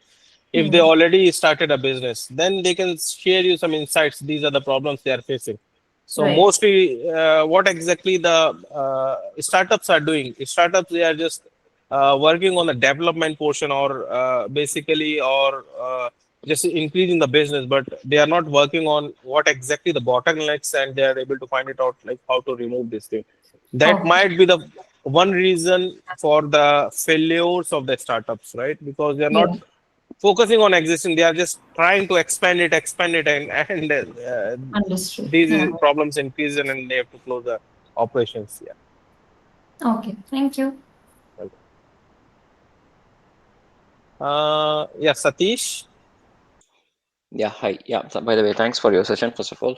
A: If they
I: Hmm.
A: already started a business, then they can share you some insights. These are the problems they are facing. So
I: Right.
A: mostly, what exactly the startups are doing? Startups, they are just working on the development portion, or basically, or just increasing the business, but they are not working on what exactly the bottlenecks, and they are able to find it out, like how to remove this thing. That
I: Okay.
A: might be the one reason for the failures of the startups, right? Because they are not
I: Yeah.
A: focusing on existing, they are just trying to expand it, and
I: Understood.
A: these
I: Yeah.
A: problems increase and they have to close the operations. Yeah.
I: Okay. Thank you.
A: Yeah, Satish.
G: Yeah, hi. Yeah, so by the way, thanks for your session, first of all.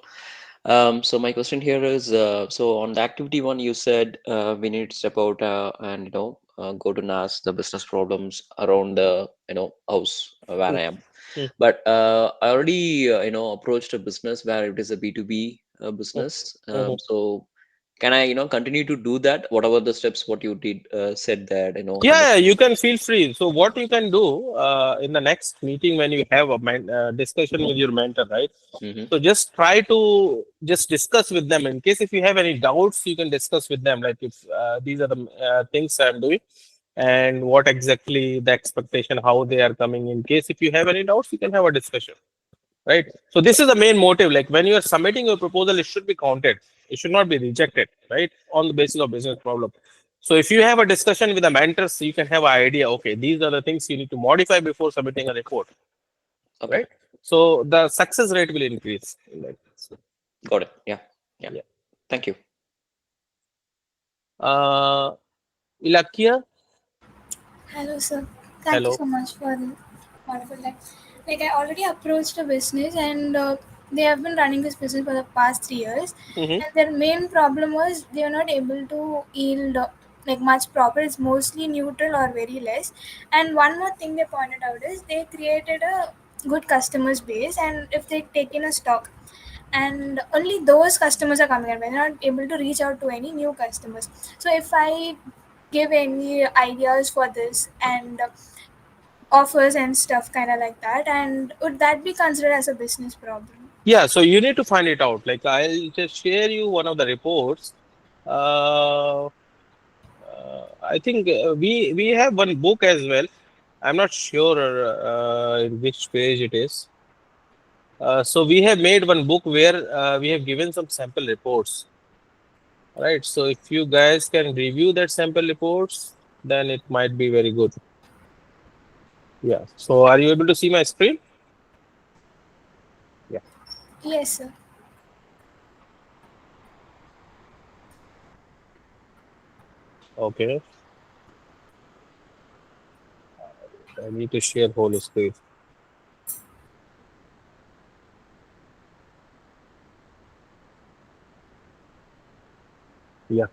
G: So my question here is, so on the activity one, you said we need to step out and go to NAS the business problems around the house where I am.
A: Hmm,
G: But I already approached a business where it is a B2B
A: hmm,
G: business.
A: hmm, hmm.
G: So can I continue to do that? Whatever the steps what you did said that
A: Yeah,
G: understand.
A: you can feel free. So what you can do in the next meeting when you have a discussion with your mentor, right?
G: Mm-hmm.
A: So just try to just discuss with them. In case if you have any doubts, you can discuss with them. Like if these are the things I'm doing, and what exactly the expectation, how they are coming. In case if you have any doubts, you can have a discussion, right? So this is the main motive. Like when you are submitting your proposal, it should be counted. It should not be rejected, right? On the basis of business problem. So if you have a discussion with the mentors, you can have an idea. Okay, these are the things you need to modify before submitting a report,
G: Okay,
A: right? So the success rate will increase. Like, so,
G: got it. Yeah, yeah.
A: yeah.
G: Thank you.
A: Ilakia,
J: Hello, sir. Thank you
A: hello.
J: so much for the wonderful time. Like, I already approached a business, and they have been running this business for the past 3 years.
A: Mm-hmm.
J: And their main problem was they are not able to yield like much profit. It's mostly neutral or very less. And one more thing they pointed out is they created a good customers base, and if they take in a stock, and only those customers are coming, and we're not able to reach out to any new customers. So if I give any ideas for this and offers and stuff kind of like that, and would that be considered as a business problem?
A: Yeah, so you need to find it out. Like I'll just share you one of the reports. Uh, I think we have one book as well. I'm not sure in which page it is. So we have made one book where we have given some sample reports. right? So if you guys can review that sample reports, then it might be very good. Yeah. So are you able to see my screen? Yeah.
J: Yes, sir.
A: Okay. I need to share whole screen. Yeah.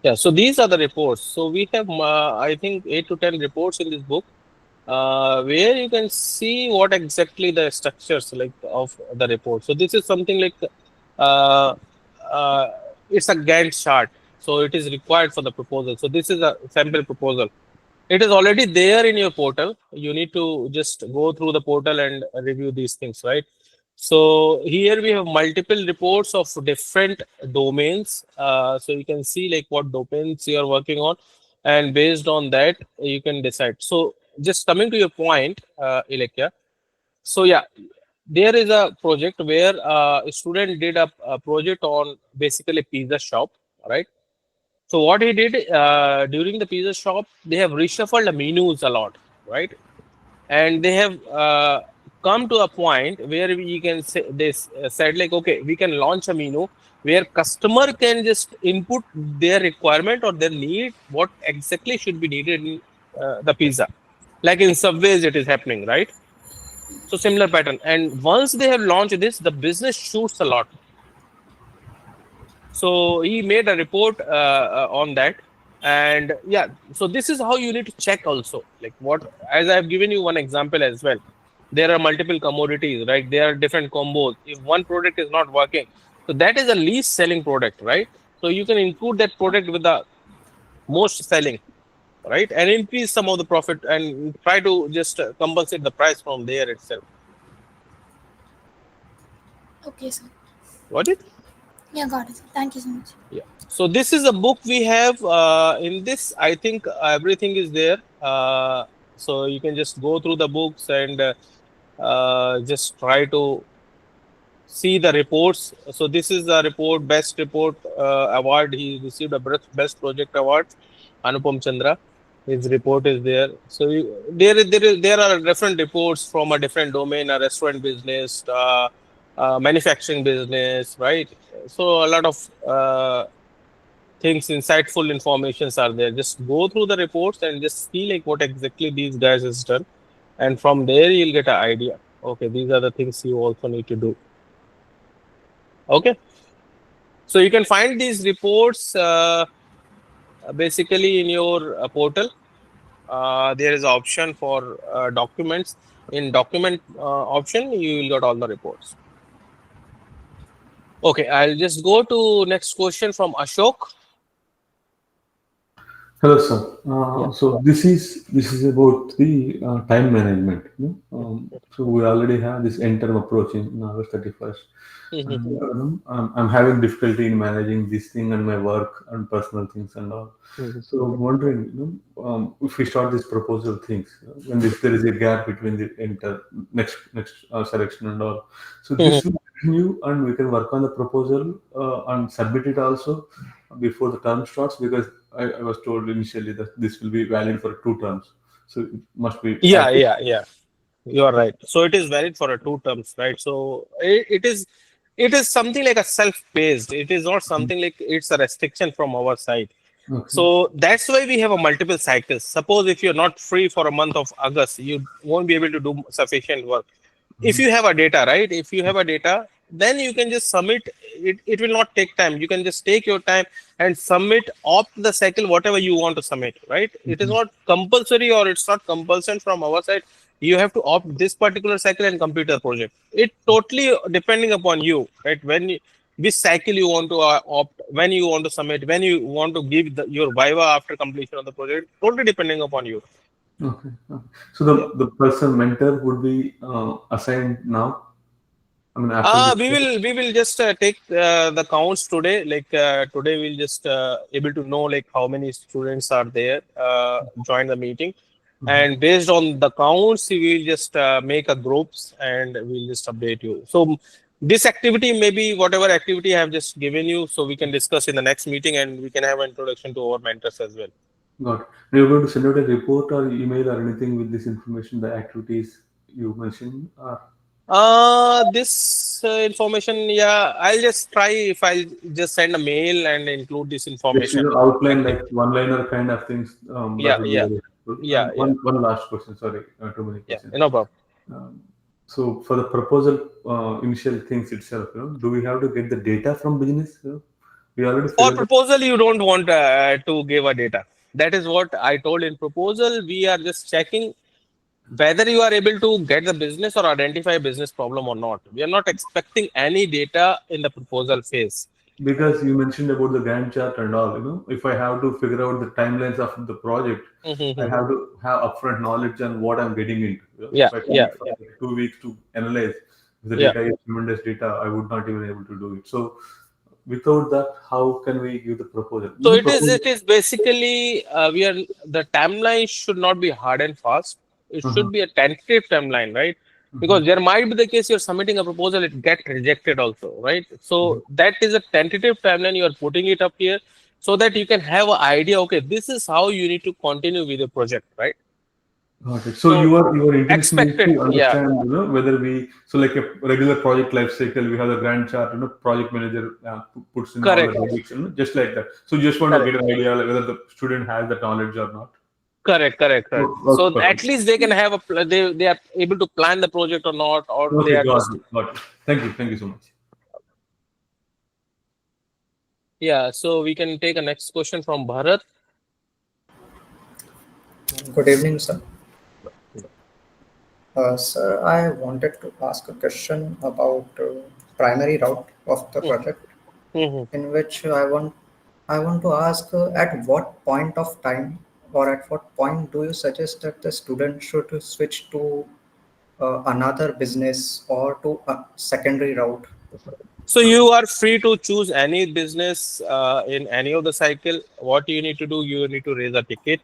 A: Yeah. So these are the reports. So we have, I think, 8 to 10 reports in this book, where you can see what exactly the structures like of the report. So this is something like, uh, uh, it's a Gantt chart. So it is required for the proposal. So this is a sample proposal. It is already there in your portal. You need to just go through the portal and review these things, right? So here we have multiple reports of different domains. So you can see like what domains you are working on, and based on that you can decide. So just coming to your point, Ilekya. So yeah, there is a project where a student did a project on basically pizza shop, right? So what he did during the pizza shop, they have reshuffled the menus a lot, right? And they have come to a point where we can say this said like, okay, we can launch a menu where customer can just input their requirement or their need, what exactly should be needed in the pizza. Like in Subways, it is happening, right? So similar pattern. And once they have launched this, the business shoots a lot. So he made a report on that. And yeah, so this is how you need to check also, like what, as I have given you one example as well. There are multiple commodities, right? There are different combos. If one product is not working, so that is a least selling product, right? So you can include that product with the most selling, right? And increase some of the profit and try to just compensate the price from there itself.
J: Okay, sir.
A: Got it?
J: Yeah, got it, sir. Thank you so much.
A: Yeah. So this is a book we have. In this, I think everything is there. So you can just go through the books and just try to see the reports. So this is the report, best report award. He received a best project award. Anupam Chandra. His report is there. So there are different reports from a different domain, a restaurant business, manufacturing business, right? So a lot of things, insightful informations are there. Just go through the reports and just see like what exactly these guys has done, and from there you'll get an idea. Okay, these are the things you also need to do. Okay, so you can find these reports basically in your portal. There is an option for documents. In document option, you will get all the reports. Okay, I'll just go to next question from Ashok.
B: Hello, sir.
A: Yeah.
B: So this is about the time management. So we already have this end-term approach in August 31st. And, I'm having difficulty in managing this thing and my work and personal things and all. So I'm wondering, if we start this proposal things, when there is a gap between the next selection and all. So this will continue and we can work on the proposal and submit it also before the term starts, because I was told initially that this will be valid for 2 terms. So it must be
A: Yeah. You are right. So it is valid for a 2 terms, right? So it is something like a self-paced. It is not something like it's a restriction from our side.
B: Okay.
A: So that's why we have a multiple cycles. Suppose if you're not free for a month of August, you won't be able to do sufficient work. If you have a data, right? If you have a data, then you can just submit. It will not take time. You can just take your time and submit, opt the cycle, whatever you want to submit, right? It is not compulsory, or it's not compulsion from our side. You have to opt this particular cycle and complete the project. It totally depending upon you, right? Which cycle you want to opt, when you want to submit, when you want to give your viva after completion of the project, totally depending upon you.
B: Okay. So the person mentor would be assigned now. I mean, after this.
A: We will just take the counts today. Like today, we'll just able to know like how many students are there join the meeting, and based on the counts, we will just make a groups and we'll just update you. So This activity, maybe whatever activity I have just given you, so we can discuss in the next meeting, and we can have an introduction to our mentors as well.
B: Got it. You're going to send out a report or email or anything with this information, the activities you mentioned? Or
A: This information, yeah, I'll just try if I'll just send a mail and include this
B: just
A: information.
B: outline like one-liner kind of things. That
A: Yeah,
B: would be
A: yeah,
B: very helpful.
A: yeah,
B: And
A: yeah,
B: one last question. Sorry, too many
A: yeah.
B: questions.
A: No problem.
B: Um, so for the proposal, initial things itself, do we have to get the data from business? We already
A: For
B: figured.
A: proposal, you don't want to give a data. That is what I told in proposal. We are just checking whether you are able to get the business or identify a business problem or not. We are not expecting any data in the proposal phase.
B: Because you mentioned about the Gantt chart and all, if I have to figure out the timelines of the project, I have to have upfront knowledge on what I'm getting into.
A: Yeah,
B: If I come
A: yeah,
B: for
A: yeah,
B: like 2 weeks to analyze, if the
A: yeah.
B: data is tremendous data, I would not even able to do it. So without that, how can we give the proposal?
A: So
B: The
A: it is basically we are the timeline should not be hard and fast. It should be a tentative timeline, right? Because there might be the case you're submitting a proposal, it get rejected also, right? So that is a tentative timeline you are putting it up here so that you can have an idea, okay, this is how you need to continue with the project, right?
B: Got it. So
A: So
B: your intention is
A: expected,
B: to
A: yeah,
B: understand, whether so like a regular project life cycle, we have the Gantt chart, project manager puts in all the
A: correct,
B: topics, just like that. So you just want to
A: correct.
B: get an idea like, whether the student has the knowledge or not.
A: Correct, correct, correct.
B: Oh,
A: So at
B: perfect.
A: least they can have they are able to plan the project or not, or they
B: Okay,
A: are
B: got
A: just
B: it. Got it. Thank you so much.
A: yeah. So we can take a next question from Bharat.
K: Good evening, sir. Sir, I wanted to ask a question about primary route of the project,
A: Mm-hmm.
K: in which I want to ask at what point of time or at what point do you suggest that the student should switch to another business or to a secondary route?
A: So you are free to choose any business in any of the cycle. What you need to do, you need to raise a ticket.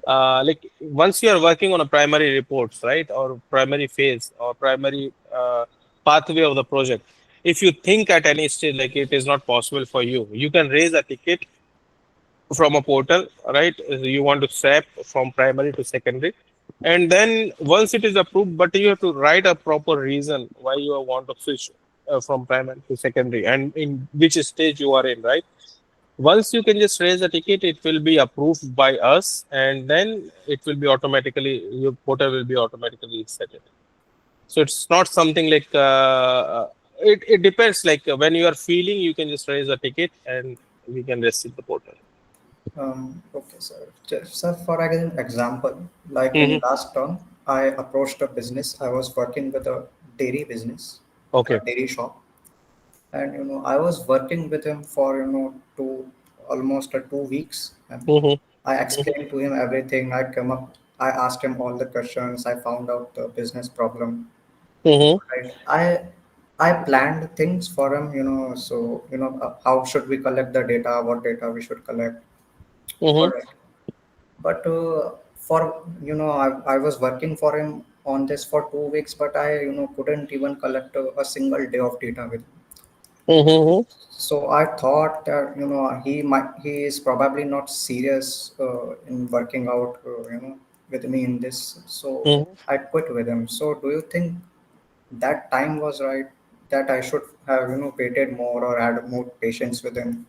A: Like once you are working on a primary reports, right, or primary phase or primary pathway of the project, if you think at any stage like it is not possible for you, you can raise a ticket from a portal, right? You want to swap from primary to secondary, and then once it is approved, but you have to write a proper reason why you want to switch from primary to secondary and in which stage you are in, right? Once you can just raise a ticket, it will be approved by us, and then it will be automatically your portal will be automatically set it. So it's not something like it depends. Like when you are feeling, you can just raise a ticket and we can receive the portal.
K: Okay, sir. Sir, for example, like in
A: Mm-hmm.
K: last term, I approached a business. I was working with a dairy business, a
A: Okay.
K: dairy shop, and I was working with him for two almost 2 weeks, and
A: Mm-hmm.
K: I explained to him everything. I asked him all the questions. I found out the business problem.
A: Mm-hmm.
K: Right. I planned things for him. So how should we collect the data? What data we should collect? All
A: Mm-hmm.
K: right. But for I was working for him on this for 2 weeks, but I couldn't even collect a single day of data with him.
A: Mm-hmm.
K: So I thought that he is probably not serious in working out with me in this. So
A: Mm-hmm.
K: I quit with him. So do you think that time was right? That I should have waited more or had more patience with him,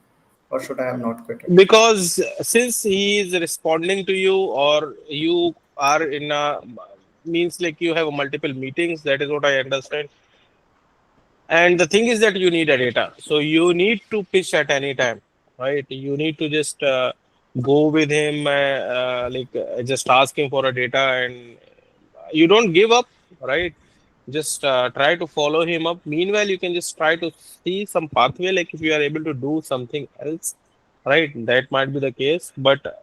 K: or should I have not quit it?
A: Because since he is responding to you or you are in a means like you have multiple meetings, that is what I understand. And the thing is that you need a data. So you need to pitch at any time, right? You need to just go with him, just ask him for a data and you don't give up, right? Just try to follow him up. Meanwhile, you can just try to see some pathway, like if you are able to do something else, right? That might be the case. But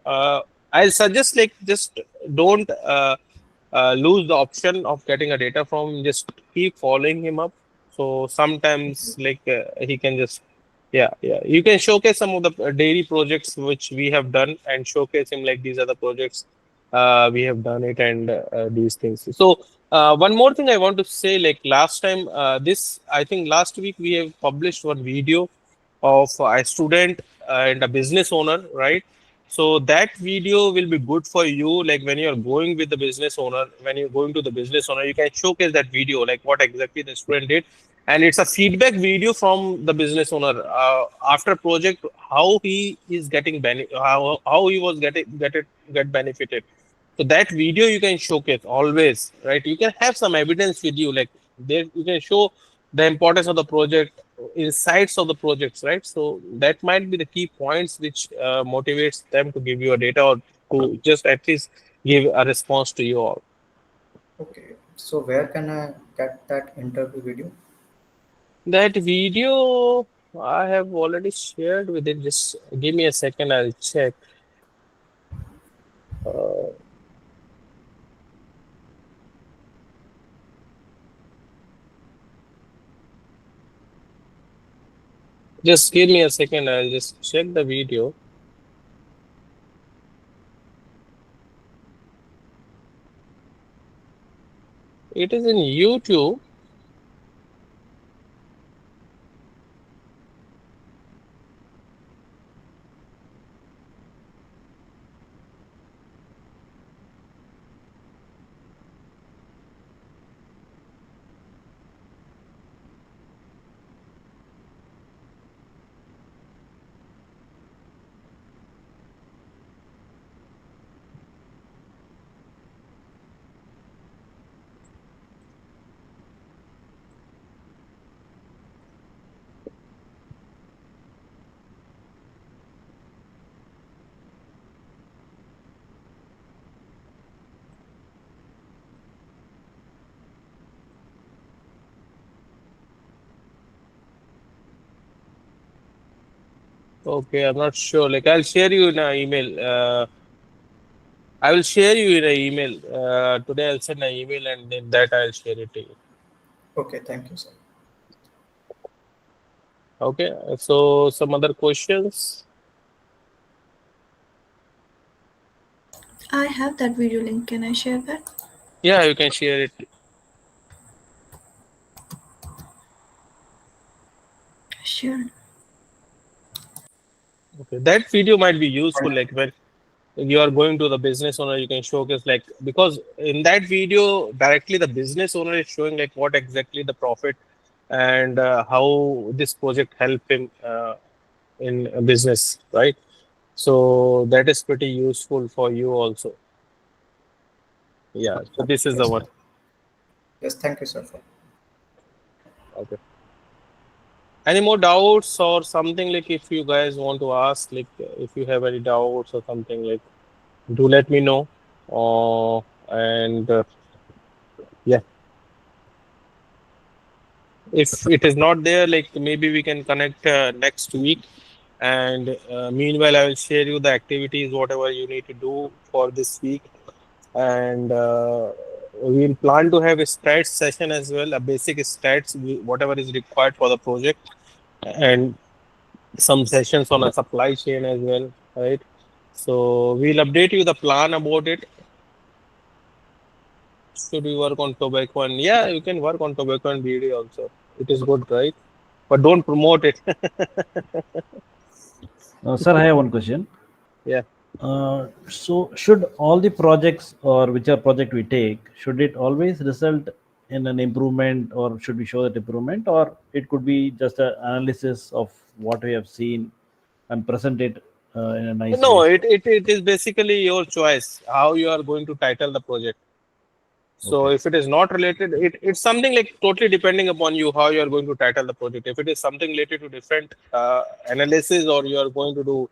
A: I suggest like just don't lose the option of getting a data from him. Just keep following him up. So sometimes like he can just yeah, you can showcase some of the daily projects which we have done and showcase him like these are the projects we have done it and these things. So One more thing I want to say, like last time, I think last week we have published one video of a student and a business owner, right? So that video will be good for you, like when you're going with the business owner, when you're going to the business owner, you can showcase that video, like what exactly the student did. And it's a feedback video from the business owner after project, how he is getting how he was get benefited. So that video you can showcase always, right? You can have some evidence with you, like there you can show the importance of the project, insights of the projects, right? So that might be the key points which motivates them to give you a data or to just at least give a response to you all.
K: Okay, so where can I get that interview video?
A: That video I have already shared with it. Just give me a second, I'll check. Uh, just give me a second, I'll just check the video. It is in YouTube. Okay, I'm not sure. Like I'll share you in an email. I will share you in an email. Today I'll send an email and in that I'll share it to you.
K: Okay, thank you, sir.
A: Okay, so some other questions?
J: I have that video link. Can I share that?
A: Yeah, you can share it.
J: Sure.
A: Okay, that video might be useful, like when you are going to the business owner, you can showcase, like, because in that video directly the business owner is showing like what exactly the profit and how this project helped him in a business, right? So that is pretty useful for you also. Yeah, so this is the
K: Yes,
A: one.
K: yes, thank you, sir.
A: Okay. Any more doubts or something, like if you guys want to ask, like if you have any doubts or something, like do let me know. And yeah, if it is not there, like maybe we can connect next week. And meanwhile, I will share you the activities, whatever you need to do for this week. And we'll plan to have a stats session as well, a basic stats, whatever is required for the project, and some sessions on a supply chain as well, right? So we'll update you the plan about it. Should we work on tobacco? And yeah, you can work on tobacco and BD also. It is good, right? But don't promote it.
C: Sir, I have one question.
A: Yeah.
C: So should all the projects or whichever project we take, should it always result in an improvement, or should we show that improvement, or it could be just an analysis of what we have seen and present it in a nice
A: No,
C: way?
A: it is basically your choice how you are going to title the project. So
C: Okay.
A: if it is not related, it's something like totally depending upon you how you are going to title the project. If it is something related to different analysis, or you are going to do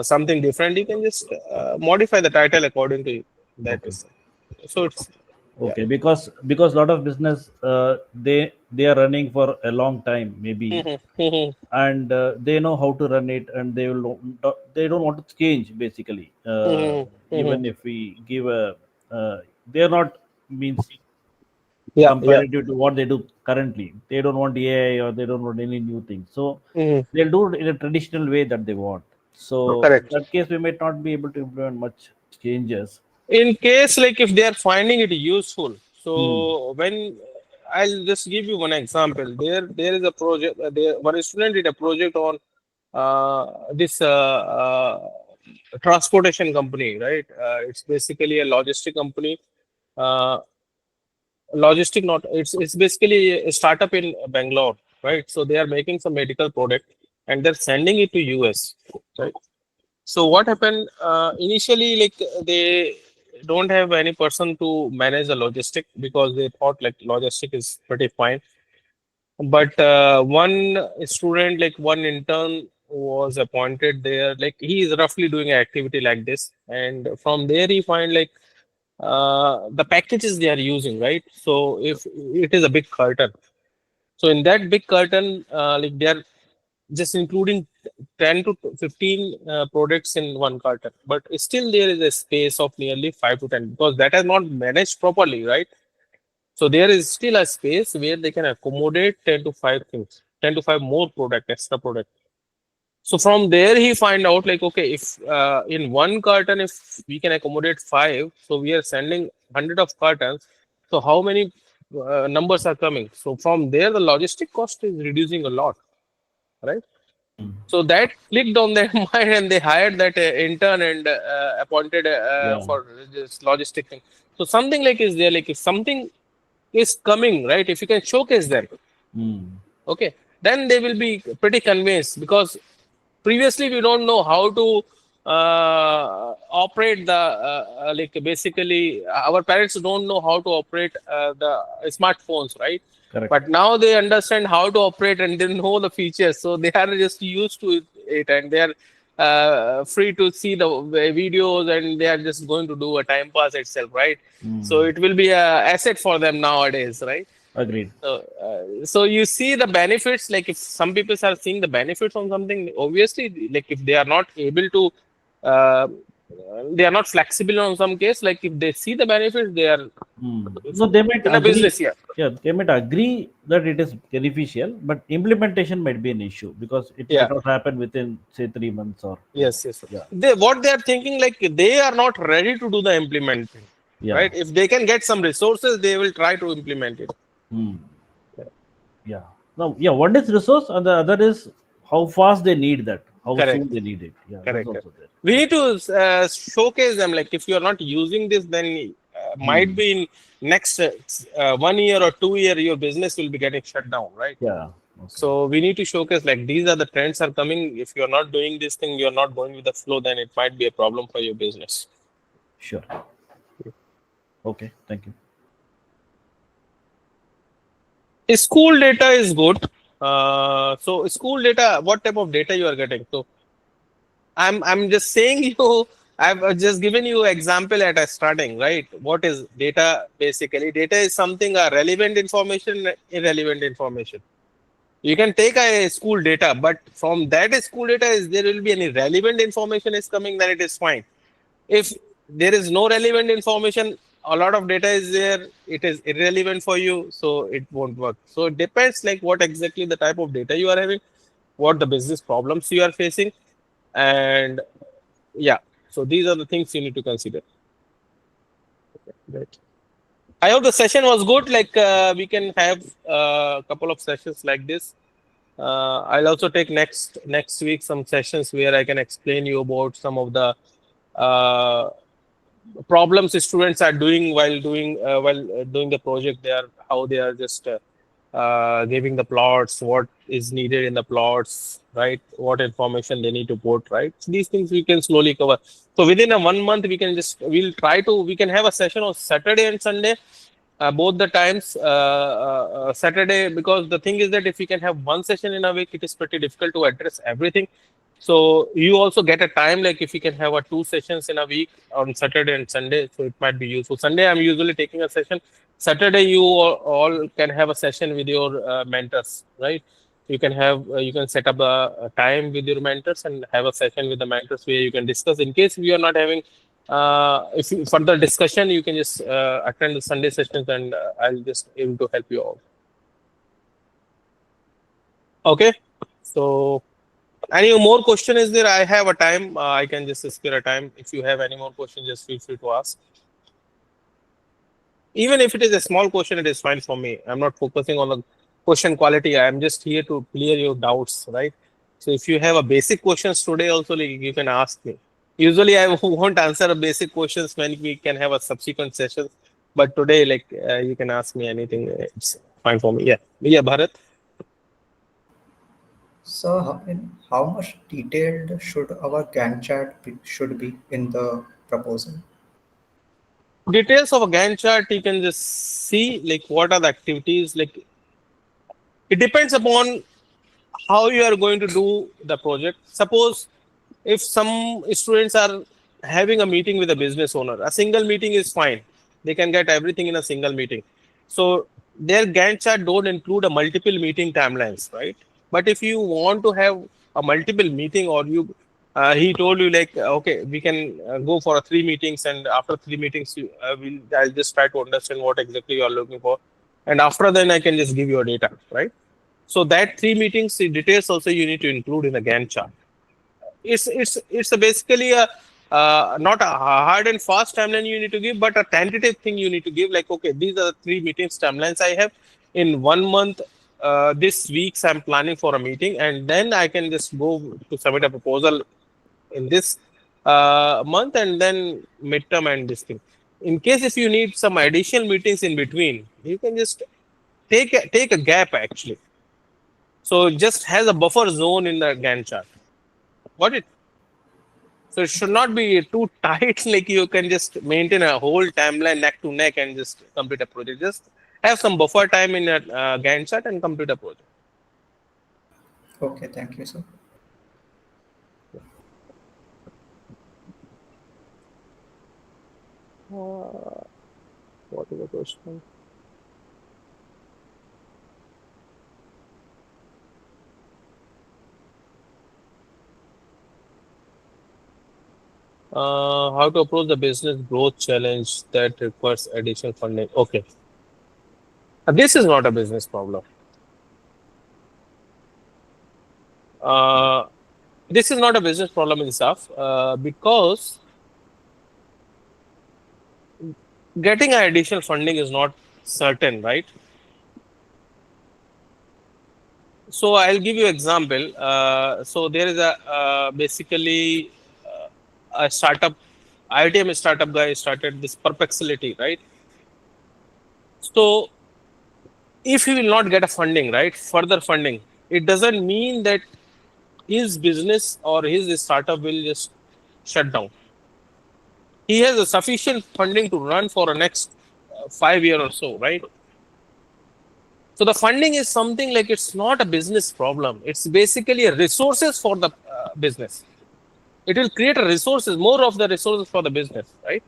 A: something different, you can just modify the title according to you. That
C: Okay.
A: is so it's yeah.
C: Okay, because a lot of business they are running for a long time maybe, and they know how to run it, and they don't want to change basically. Even if we give a they are not means
A: Yeah, yeah.
C: comparative to what they do currently. They don't want AI or they don't want any new things. So
A: Mhm.
C: they'll do it in a traditional way that they want. So in
A: Correct.
C: that case, we might not be able to implement much changes.
A: In case like if they are finding it useful, So when I'll just give you one example. There is a project. One student did a project on this transportation company, right? It's basically a logistic company. Uh, Logistic, not it's basically a startup in Bangalore, right? So they are making some medical product and they're sending it to US, right? So what happened initially, like they don't have any person to manage the logistic because they thought like logistic is pretty fine. But one student, like one intern, was appointed there. Like he is roughly doing an activity like this, and from there he find like the packages they are using, right? So if it is a big curtain, so in that big curtain, like they are just including 10 to 15 products in one carton, but still there is a space of nearly 5 to 10 because that is not managed properly, right? So there is still a space where they can accommodate 10 to 5 things, 10 to 5 more product, extra product. So from there he find out like, okay, if in one carton, if we can accommodate 5, so we are sending 100 of cartons. So how many numbers are coming? So from there the logistic cost is reducing a lot, right? So that clicked on their mind and they hired that intern and appointed
C: Yeah.
A: for this logistic thing. So something like is there, like if something is coming, right? If you can showcase them, okay, then they will be pretty convinced because previously we don't know how to operate the like basically our parents don't know how to operate the smartphones, right?
C: Correct.
A: But now they understand how to operate and they know the features, so they are just used to it and they are free to see the videos and they are just going to do a time pass itself, right? So it will be a asset for them nowadays, right?
C: Agreed.
A: So you see the benefits, like if some people are seeing the benefits on something, obviously, like if they are not able to, uh, they are not flexible on some case, like if they see the benefits, they are
C: So they might
A: in a
C: agree.
A: business, yeah.
C: Yeah, they might agree that it is beneficial, but implementation might be an issue because it
A: Yeah.
C: might not happen within say 3 months or
A: Yes.
C: yeah.
A: What they are thinking, like they are not ready to do the implementing,
C: Yeah.
A: right? If they can get some resources, they will try to implement it.
C: Yeah. Now, yeah, one is resource and the other is how fast they need that, how
A: Correct.
C: soon they need it. Yeah, that's
A: Correct.
C: also there.
A: We need to showcase them. Like if you are not using this, then might be in next 1 year or 2 year, your business will be getting shut down, right?
C: Yeah.
A: So we need to showcase like these are the trends are coming. If you're not doing this thing, you're not going with the flow, then it might be a problem for your business.
C: Sure. Okay. Thank you.
A: School data is good. So school data, what type of data you are getting? So I'm just saying you. I've just given you example at a starting, right? What is data? Basically, data is something relevant information, irrelevant information. You can take a school data, but from that school data, is there will be any relevant information is coming, then it is fine. If there is no relevant information, a lot of data is there, it is irrelevant for you, so it won't work. So it depends like what exactly the type of data you are having, what the business problems you are facing, and yeah. So these are the things you need to consider. Right. I hope the session was good. Like we can have a couple of sessions like this. I'll also take next week some sessions where I can explain you about some of the problems students are doing while doing the project. They are how they are just giving the plots, what is needed in the plots, right? What information they need to put, right? So these things we can slowly cover. So within a 1 month, we can have a session on Saturday and Sunday, both the times. Saturday, because the thing is that if we can have one session in a week, it is pretty difficult to address everything. So you also get a time, like if you can have 2 sessions in a week on Saturday and Sunday, so it might be useful. Sunday I'm usually taking a session. Saturday you all can have a session with your mentors, right? You can set up a time with your mentors and have a session with the mentors where you can discuss. In case we are not having if you further discussion, you can just attend the Sunday sessions and I'll just able to help you out. Okay, so any more question is there? I have a time. I can just spare a time. If you have any more questions, just feel free to ask. Even if it is a small question, it is fine for me. I'm not focusing on the question quality. I'm just here to clear your doubts, right? So if you have a basic questions today also, like, you can ask me. Usually I won't answer a basic questions when we can have a subsequent session. But today, like, you can ask me anything. It's fine for me. Yeah, Bharat.
K: So, how much detailed should our Gantt chart should be in the proposal?
A: Details of a Gantt chart, you can just see like what are the activities. Like, it depends upon how you are going to do the project. Suppose if some students are having a meeting with a business owner, a single meeting is fine. They can get everything in a single meeting. So their Gantt chart don't include a multiple meeting timelines, right? But if you want to have a multiple meeting, or he told you like, okay, we can go for 3 meetings, and after 3 meetings, I'll just try to understand what exactly you are looking for, and after then I can just give you a data, right? So that 3 meetings details also you need to include in the Gantt chart. It's basically a not a hard and fast timeline you need to give, but a tentative thing you need to give. Like, okay, these are the 3 meetings timelines I have in 1 month. This weeks I'm planning for a meeting, and then I can just go to submit a proposal in this month, and then midterm and this thing. In case if you need some additional meetings in between, you can just take a gap actually. So just has a buffer zone in the Gantt chart. Got it? So it should not be too tight, like you can just maintain a whole timeline neck to neck and just complete a project. Just have some buffer time in a Gantt chart and complete a project.
K: Okay, thank you, sir.
A: What is the question? How to approach the business growth challenge that requires additional funding? Okay. This is not a business problem. This is not a business problem in itself, because getting an additional funding is not certain, right? So I'll give you example. So there is basically a startup, IITM startup guy started this Perplexity, right? So if he will not get a funding, right, further funding, it doesn't mean that his business or his startup will just shut down. He has a sufficient funding to run for the next 5 years or so, right? So the funding is something like, it's not a business problem. It's basically a resources for the business. It will create a resources, more of the resources for the business, right?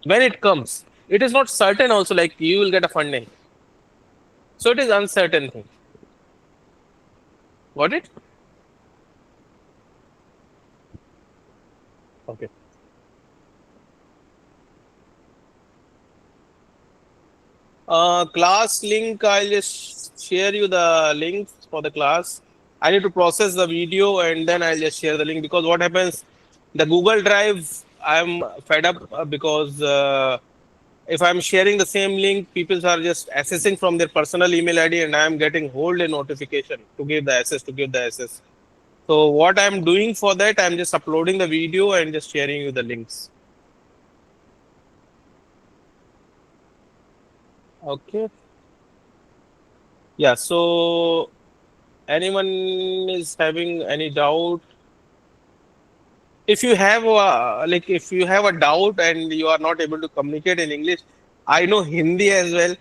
A: When it comes, it is not certain also like you will get a funding. So it is uncertain thing. Got it? Okay. Class link, I'll just share you the links for the class. I need to process the video and then I'll just share the link, because what happens, the Google Drive, I'm fed up because if I'm sharing the same link, people are just accessing from their personal email ID, and I'm getting hold a notification to give the access. So what I'm doing for that, I'm just uploading the video and just sharing you the links. Okay. Yeah, so anyone is having any doubt? If you have if you have a doubt and you are not able to communicate in English, I know Hindi as well.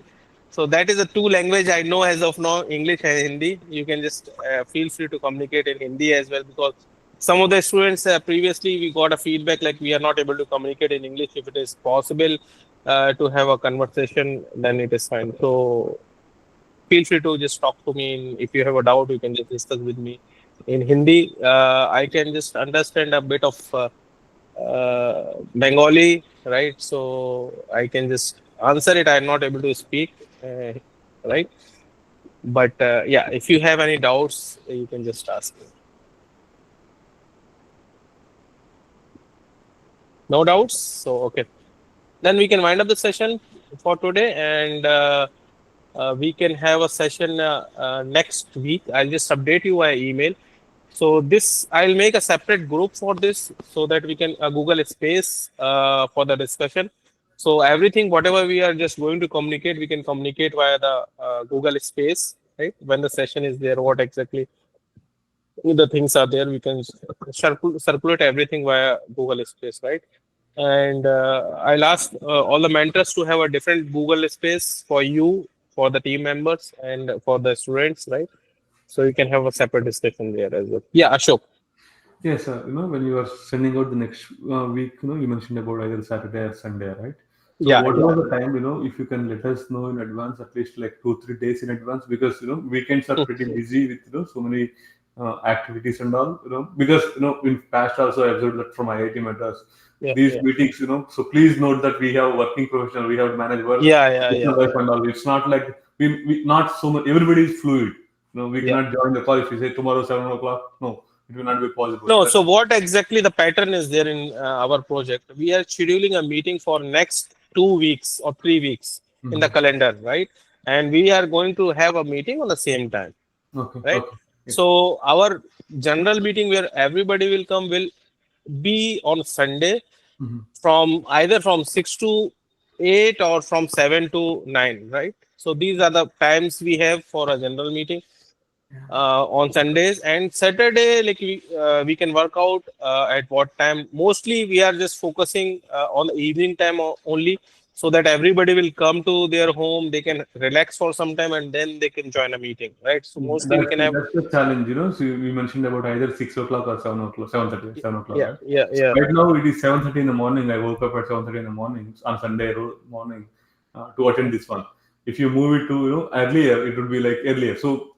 A: So that is the two language I know as of now, English and Hindi. You can just feel free to communicate in Hindi as well, because some of the students previously we got a feedback like we are not able to communicate in English. If it is possible to have a conversation, then it is fine. So feel free to just talk to me. If you have a doubt, you can just discuss with me in Hindi. I can just understand a bit of Bengali, right? So I can just answer it. I'm not able to speak, right? But yeah, if you have any doubts, you can just ask me. No doubts? So, okay. then we can wind up the session for today, and we can have a session next week. I'll just update you via email. So this, I'll make a separate group for this so that we can Google space for the discussion. So everything, whatever we are just going to communicate, we can communicate via the Google space, right? When the session is there, what exactly the things are there, we can circulate everything via Google space, right? And I'll ask all the mentors to have a different Google space for you, for the team members, and for the students, right? So you can have a separate discussion there as well. Yeah, Ashok.
B: Yes, when you are sending out the next week, you mentioned about either Saturday or Sunday, right? So
A: Yeah,
B: whatever the time, if you can let us know in advance, at least like 2-3 days in advance, because weekends are pretty busy with so many activities and all, because in past also I observed that from IIT Madras, these meetings, so please note that we have working professional, we have to manage work, personal life and all. It's not like we not so much. Everybody is fluid. We cannot join the call if you say tomorrow 7 o'clock. No, it will not be possible.
A: No, so what exactly the pattern is there in our project? We are scheduling a meeting for next 2 weeks or 3 weeks in the calendar, right? And we are going to have a meeting on the same time, right?
B: Okay.
A: So our general meeting where everybody will come will be on Sunday from either from 6 to 8 or from 7 to 9, right? So these are the times we have for a general meeting. On Sundays and Saturday, like we can work out at what time. Mostly we are just focusing on the evening time only, so that everybody will come to their home, they can relax for some time, and then they can join a meeting, right? So mostly we can have.
B: That's the challenge, So we mentioned about either 6 o'clock or 7 o'clock, 7:30, 7 o'clock, right?
A: Yeah.
B: Right now it is 7:30 in the morning. I woke up at 7:30 in the morning on Sunday morning to attend this one. If you move it to earlier, it would be like earlier. So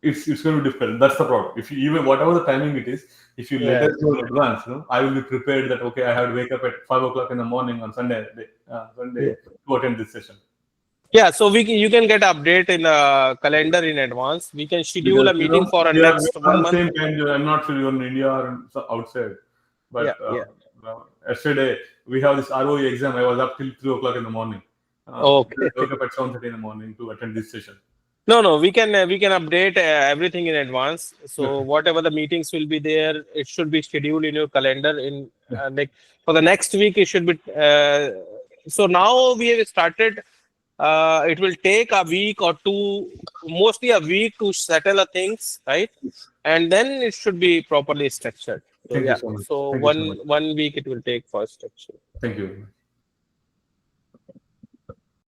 B: it's going to be difficult. That's the problem. If you even whatever the timing it is, if you let us know in advance, I will be prepared that okay, I have to wake up at 5 o'clock in the morning on Sunday to attend this session.
A: Yeah, so you can get update in the calendar in advance. We can schedule a meeting for a next 1 month.
B: Same time, I'm not sure you're in India or outside, but yesterday we have this ROE exam. I was up till 3 o'clock in the morning.
A: Okay.
B: I woke up at 7:30 in the morning to attend this session.
A: No, we can update everything in advance. So whatever the meetings will be there, it should be scheduled in your calendar. In like for the next week, it should be. So now we have started. It will take a week or two, mostly a week to settle the things, right? And then it should be properly structured. So,
B: Thank you so much.
A: So
B: Thank you so much.
A: one week it will take for structure.
B: Thank you.